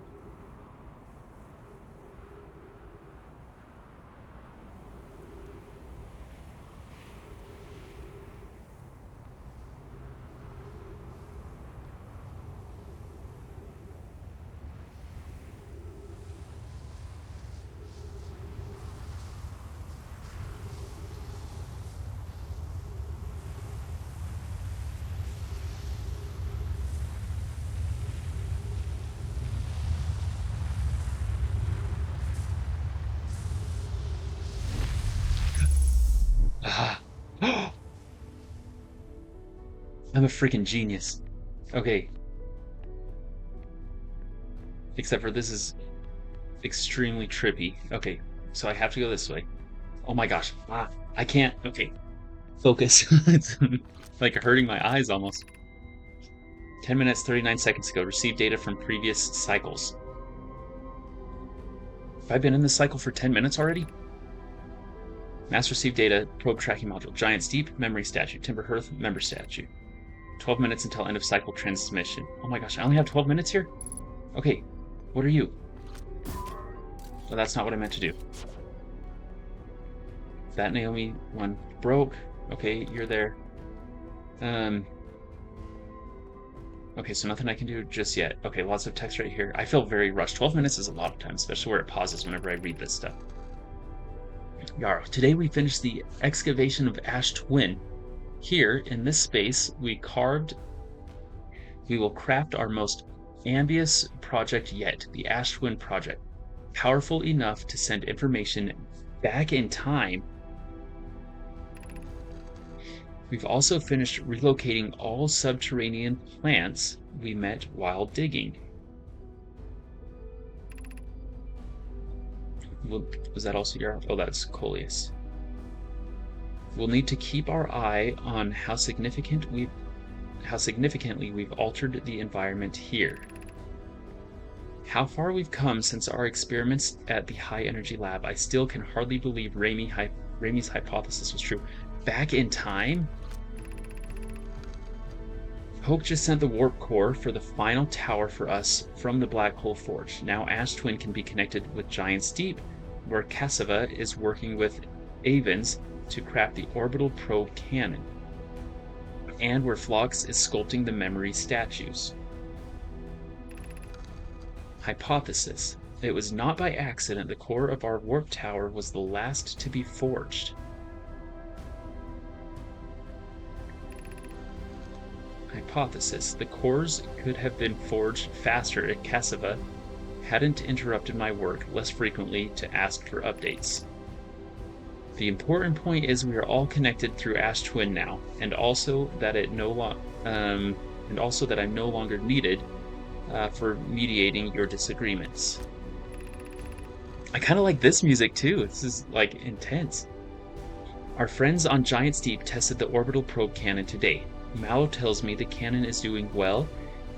Ah. I'm a freaking genius. Okay. Except for this is extremely trippy. Okay, so I have to go this way. Oh my gosh. Ah, I can't. Okay. Focus. It's like hurting my eyes almost. 10 minutes, 39 seconds ago. Received data from previous cycles. Have I been in this cycle for 10 minutes already? Mass received data, probe tracking module, giant steep, memory statue, timber hearth, member statue. 12 minutes until end of cycle transmission. Oh my gosh, I only have 12 minutes here? Okay, what are you? Well, that's not what I meant to do. That Naomi one broke. Okay, you're there. Okay, so nothing I can do just yet. Okay, lots of text right here. I feel very rushed. 12 minutes is a lot of time, especially where it pauses whenever I read this stuff. Yarrow, today we finished the excavation of Ash Twin. Here, in this space, we will craft our most ambitious project yet, the Ash Twin project. Powerful enough to send information back in time. We've also finished relocating all subterranean plants we met while digging. Was that also your... Oh, that's Coleus. We'll need to keep our eye on how significantly we've altered the environment here. How far we've come since our experiments at the high energy lab. I still can hardly believe Ramey's hypothesis was true. Back in time? Hope just sent the warp core for the final tower for us from the Black Hole Forge. Now Ash Twin can be connected with Giant's Deep, where Cassava is working with Avens to craft the orbital probe cannon, and where Phlox is sculpting the memory statues. Hypothesis. It was not by accident the core of our warp tower was the last to be forged. Hypothesis. The cores could have been forged faster if Cassava hadn't interrupted my work less frequently to ask for updates. The important point is we are all connected through Ash Twin now, and also that I'm no longer needed for mediating your disagreements. I kind of like this music too. This is like intense. Our friends on Giant's Deep tested the orbital probe cannon today. Mallow tells me the cannon is doing well,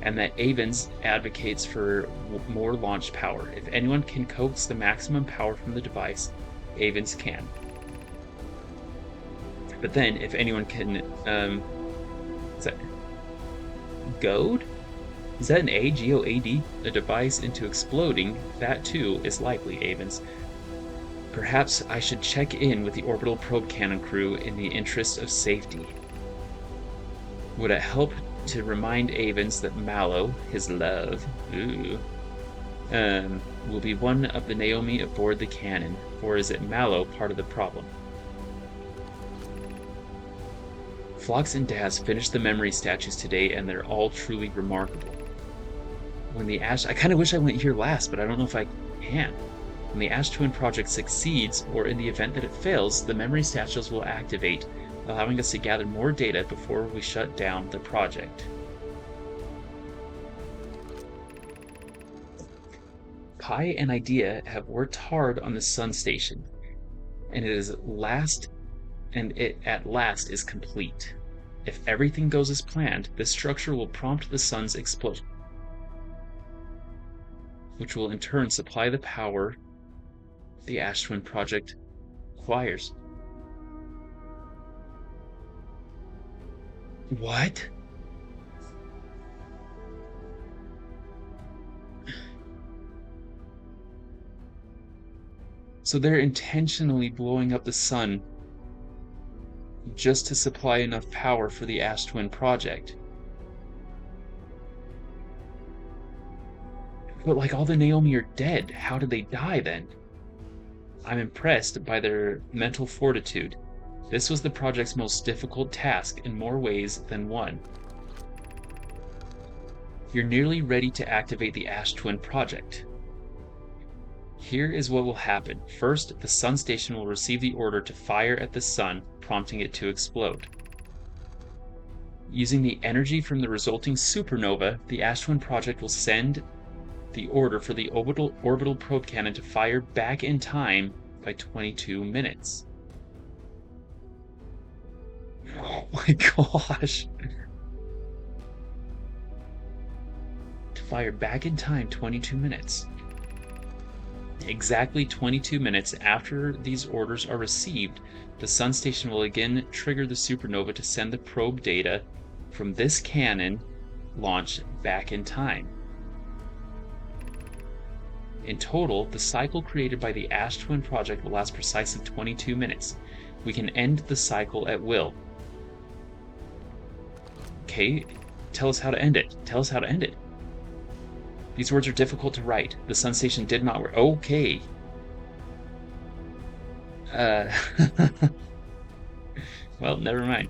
and that Avens advocates for more launch power. If anyone can coax the maximum power from the device, Avens can. But then, if anyone can, is that goad? Is that an A, G-O-A-D? A device into exploding, that too is likely, Avens. Perhaps I should check in with the orbital probe cannon crew in the interest of safety. Would it help to remind Avens that Mallow, his love, will be one of the Naomi aboard the cannon, or is it Mallow part of the problem? Phlox and Daz finished the memory statues today, and they're all truly remarkable. I kind of wish I went here last, but I don't know if I can. When the Ash Twin project succeeds, or in the event that it fails, the memory statues will activate, allowing us to gather more data before we shut down the project. Pi and Idea have worked hard on the Sun Station, and it at last is complete. If everything goes as planned, this structure will prompt the Sun's explosion, which will in turn supply the power the Ash Twin project requires. What? So they're intentionally blowing up the sun just to supply enough power for the Ash Twin project. But like all the Naomi are dead, how did they die then? I'm impressed by their mental fortitude. This was the project's most difficult task in more ways than one. You're nearly ready to activate the Ash Twin project. Here is what will happen. First, the Sun Station will receive the order to fire at the Sun, prompting it to explode. Using the energy from the resulting supernova, the Ash Twin project will send the order for the orbital probe cannon to fire back in time by 22 minutes. Oh my gosh. To fire back in time 22 minutes. Exactly 22 minutes after these orders are received, the Sun Station will again trigger the supernova to send the probe data from this cannon launch back in time. In total, the cycle created by the Ash Twin project will last precisely 22 minutes. We can end the cycle at will. Okay, tell us how to end it. Tell us how to end it. These words are difficult to write. The Sun Station did not work. Okay. Well, never mind.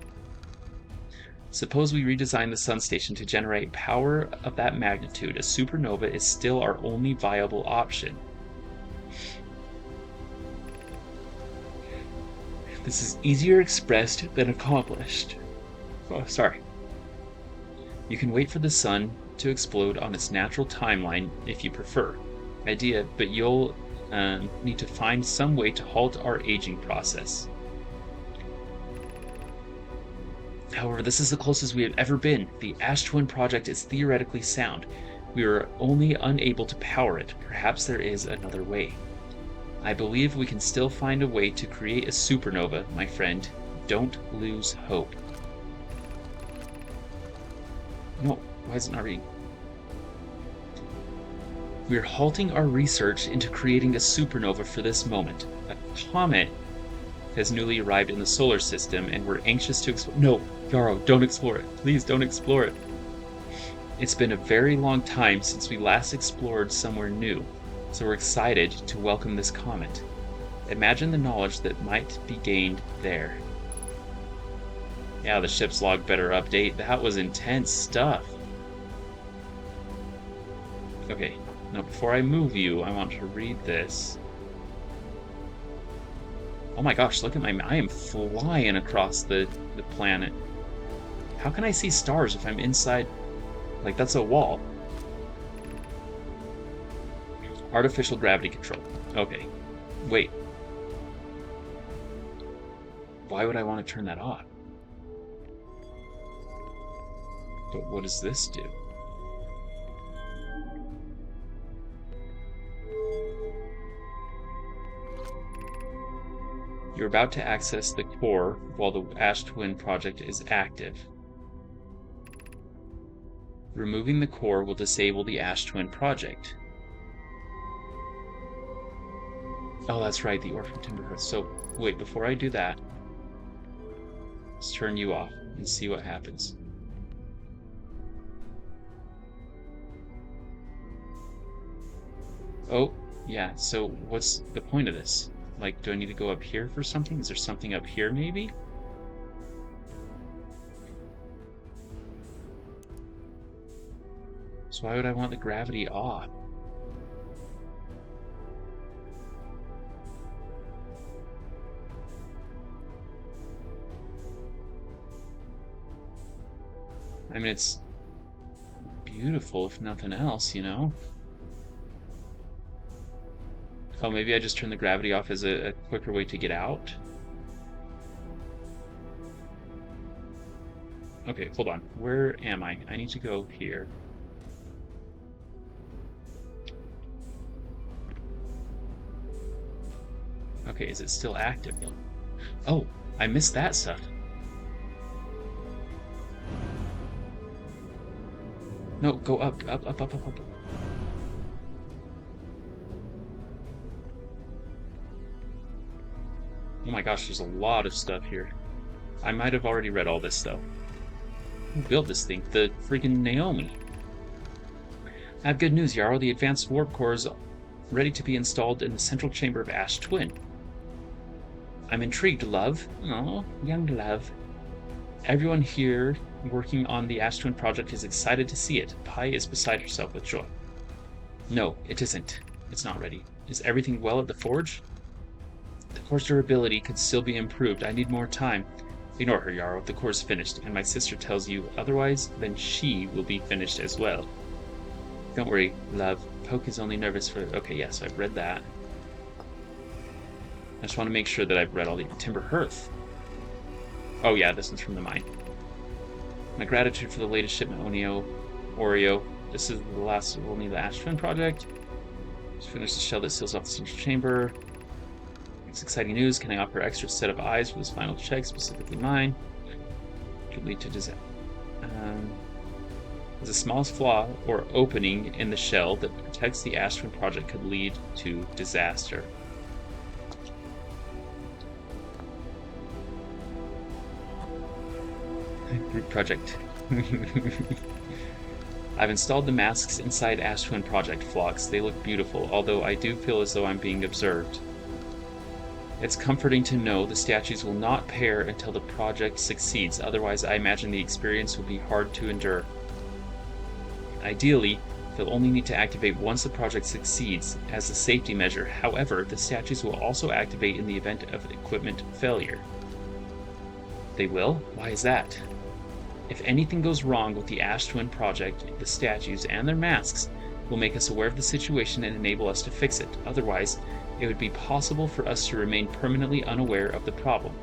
Suppose we redesign the Sun Station to generate power of that magnitude. A supernova is still our only viable option. This is easier expressed than accomplished. Oh, sorry. You can wait for the Sun to explode on its natural timeline if you prefer. Idea, but you'll need to find some way to halt our aging process. However, this is the closest we have ever been. The Ash Twin project is theoretically sound. We are only unable to power it. Perhaps there is another way. I believe we can still find a way to create a supernova, my friend. Don't lose hope. No, why is it not reading? We are halting our research into creating a supernova for this moment. A comet has newly arrived in the solar system, and we're anxious to explore. No, Yarrow, don't explore it. Please don't explore it. It's been a very long time since we last explored somewhere new, so we're excited to welcome this comet. Imagine the knowledge that might be gained there. Yeah, the ship's log better update. That was intense stuff. Okay, now before I move you, I want to read this. Oh my gosh, look at I am flying across the planet. How can I see stars if I'm inside? Like, that's a wall. Artificial gravity control. Okay. Wait. Why would I want to turn that off? But what does this do? You're about to access the core while the Ash Twin project is active. Removing the core will disable the Ash Twin project. Oh, that's right, the Orphan Timber. So, wait, before I do that, let's turn you off and see what happens. Oh, yeah, so what's the point of this? Like, do I need to go up here for something? Is there something up here, maybe? So why would I want the gravity off? I mean, it's beautiful, if nothing else, you know? Oh, maybe I just turn the gravity off as a quicker way to get out? Okay, hold on. Where am I? I need to go here. Okay, is it still active though? Oh, I missed that stuff. No, go up, up, up, up, up, up. Oh my gosh, there's a lot of stuff here. I might have already read all this though. Who built this thing? The freaking Naomi. I have good news, Yarrow. The advanced warp core is ready to be installed in the central chamber of Ash Twin. I'm intrigued, love. Oh, young love. Everyone here working on the Ash Twin project is excited to see it. Pi is beside herself with joy. No, it isn't. It's not ready. Is everything well at the forge? The core's durability could still be improved. I need more time. Ignore her, Yarrow. The core's finished, and my sister tells you otherwise, then she will be finished as well. Don't worry, love. Poke is only nervous for... Okay, yes, I've read that. I just want to make sure that I've read all the... Timber Hearth. Oh yeah, this one's from the mine. My gratitude for the latest shipment, Oreo. This is the last of only the Ash Twin project. Just finished the shell that seals off the central chamber. It's exciting news. Can I offer an extra set of eyes for this final check, specifically mine? Could lead to disaster. The smallest flaw or opening in the shell that protects the Ash Twin project could lead to disaster. Group project. I've installed the masks inside Ash Twin project flocks. They look beautiful, although I do feel as though I'm being observed. It's comforting to know the statues will not pair until the project succeeds, otherwise I imagine the experience will be hard to endure. Ideally, they'll only need to activate once the project succeeds as a safety measure. However, the statues will also activate in the event of equipment failure. They will? Why is that? If anything goes wrong with the Ash Twin project, the statues and their masks will make us aware of the situation and enable us to fix it. Otherwise, it would be possible for us to remain permanently unaware of the problem.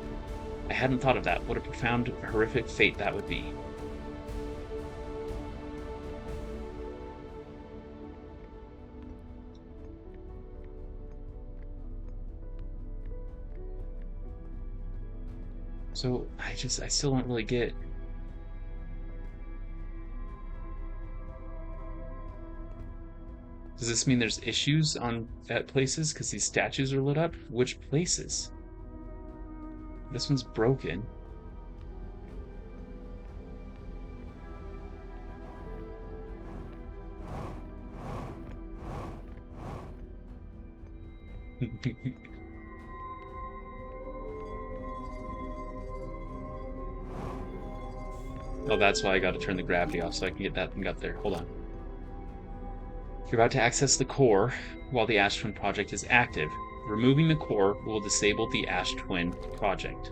I hadn't thought of that. What a profound, horrific fate that would be. So I still don't really get. Does this mean there's issues on at places because these statues are lit up? Which places? This one's broken. Oh, that's why I gotta turn the gravity off so I can get that thing up there. Hold on. You're about to access the core while the Ash Twin project is active. Removing the core will disable the Ash Twin project.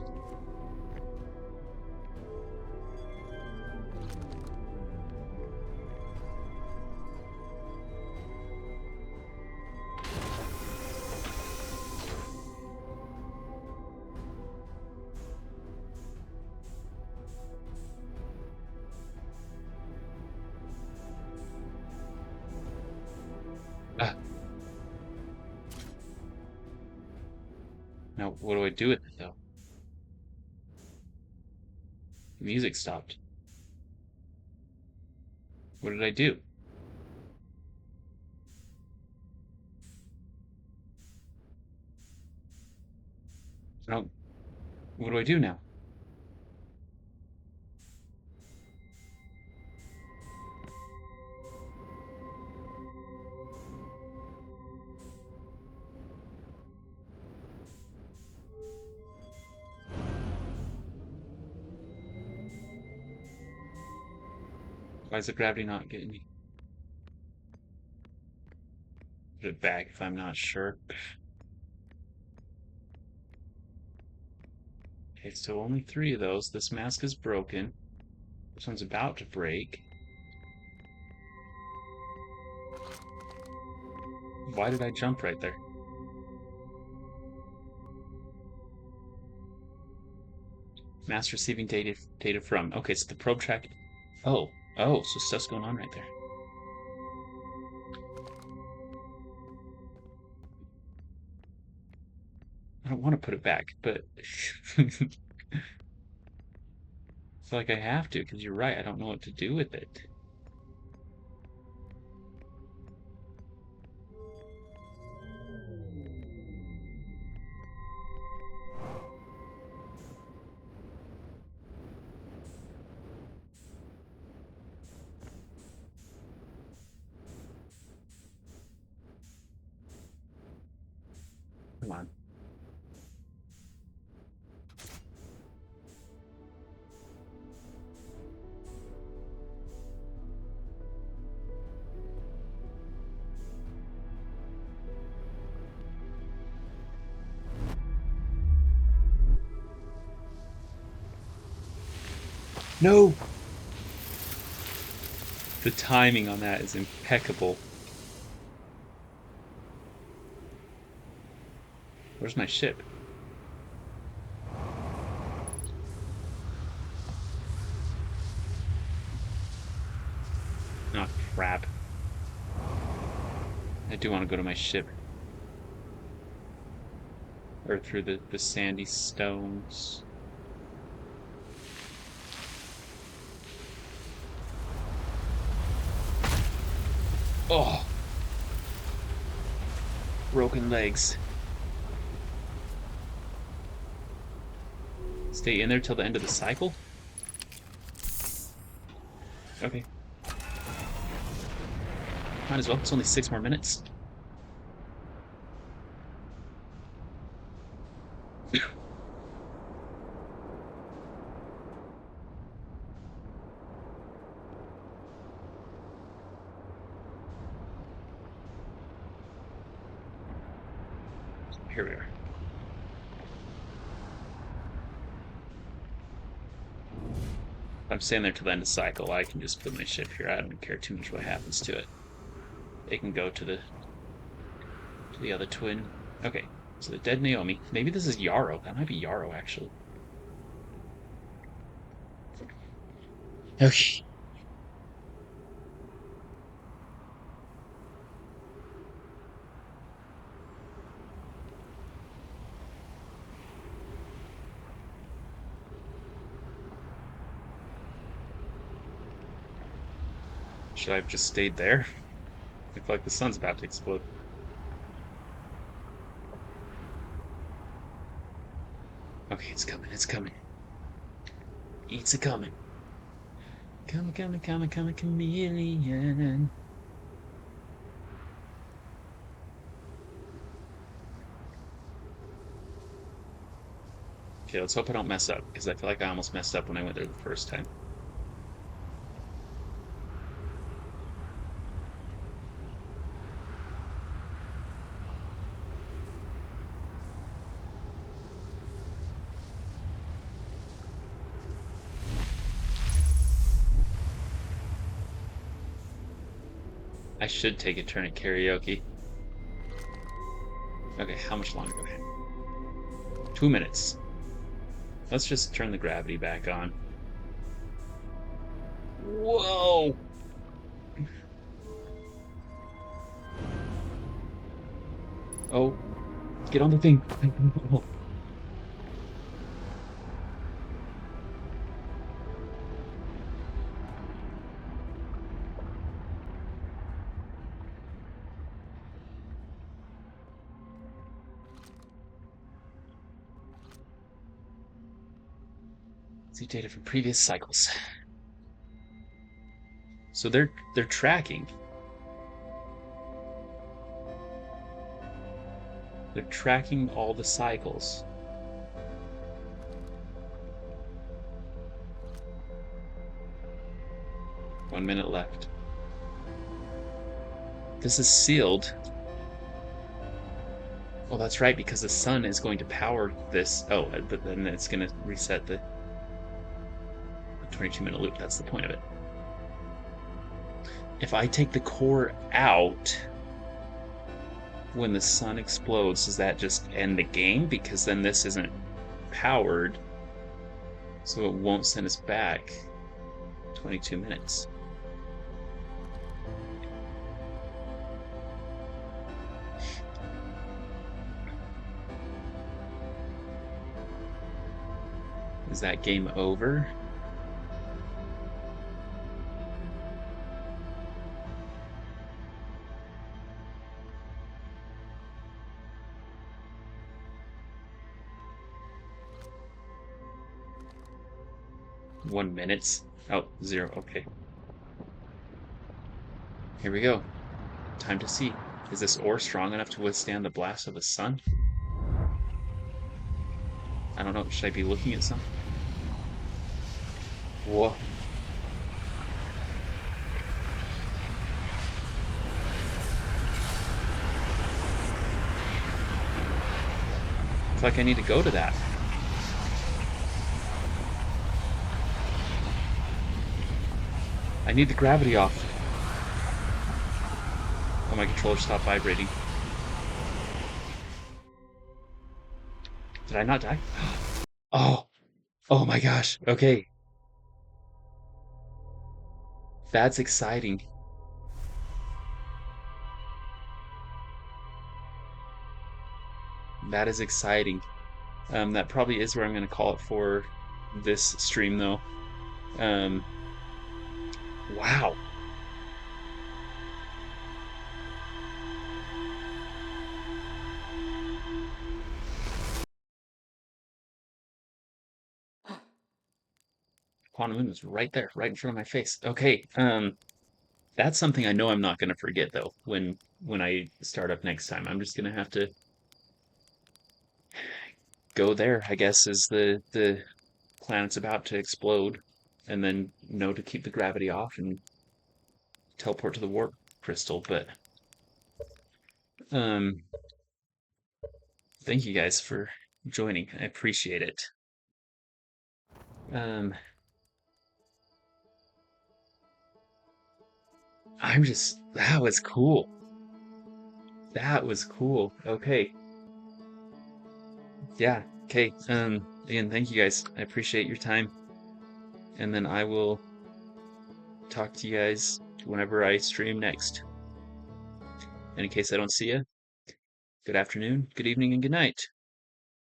Ah, now what do I do with it though? The music stopped. What did I do? No, what do I do now? Why is the gravity not getting me? Put it back if I'm not sure. Okay, so only 3 of those. This mask is broken. This one's about to break. Why did I jump right there? Mask receiving data from. Okay, so the probe track. Oh, so stuff's going on right there. I don't want to put it back, but I feel like I have to because you're right. I don't know what to do with it. Come on. No! The timing on that is impeccable. Where's my ship? Oh, crap. I do want to go to my ship. Or through the sandy stones. Oh! Broken legs. Stay in there till the end of the cycle? Okay. Might as well. It's only 6 more minutes. Here we are. If I'm staying there till the end of the cycle, I can just put my ship here. I don't care too much what happens to it. They can go to the other twin. Okay, so the dead Naomi. Maybe this is Yarrow. That might be Yarrow, actually. Okay. Should I have just stayed there? I feel like the sun's about to explode. Okay, it's coming, it's coming. It's a coming. Coming, coming, coming, coming, chameleon. Okay, let's hope I don't mess up, because I feel like I almost messed up when I went there the first time. I should take a turn at karaoke. Okay, how much longer do I have? 2 minutes. Let's just turn the gravity back on. Whoa! Oh, get on the thing. See data from previous cycles. So they're tracking. They're tracking all the cycles. 1 minute left. This is sealed. Well, that's right, because the sun is going to power this. Oh, but then it's going to reset the 22-minute loop. That's the point of it. If I take the core out when the sun explodes, does that just end the game? Because then this isn't powered, so it won't send us back 22 minutes. Is that game over? One minutes? Oh, zero. Okay. Here we go. Time to see. Is this ore strong enough to withstand the blast of the sun? I don't know. Should I be looking at some? Whoa. It's like I need to go to that. I need the gravity off. Oh, my controller stopped vibrating. Did I not die? Oh, oh my gosh. Okay, that's exciting. That is exciting. That probably is where I'm going to call it for this stream, though. Um, wow. Quantum Moon was right there, right in front of my face. Okay, that's something I know I'm not going to forget though. When I start up next time, I'm just going to have to go there. I guess is the planet's about to explode, and then know to keep the gravity off and teleport to the warp crystal. But um, thank you guys for joining. I appreciate it. Um, I'm just that was cool. That was cool. Okay. Yeah. Okay. Again, thank you guys. I appreciate your time. And then I will talk to you guys whenever I stream next. And in case I don't see you, good afternoon, good evening, and good night.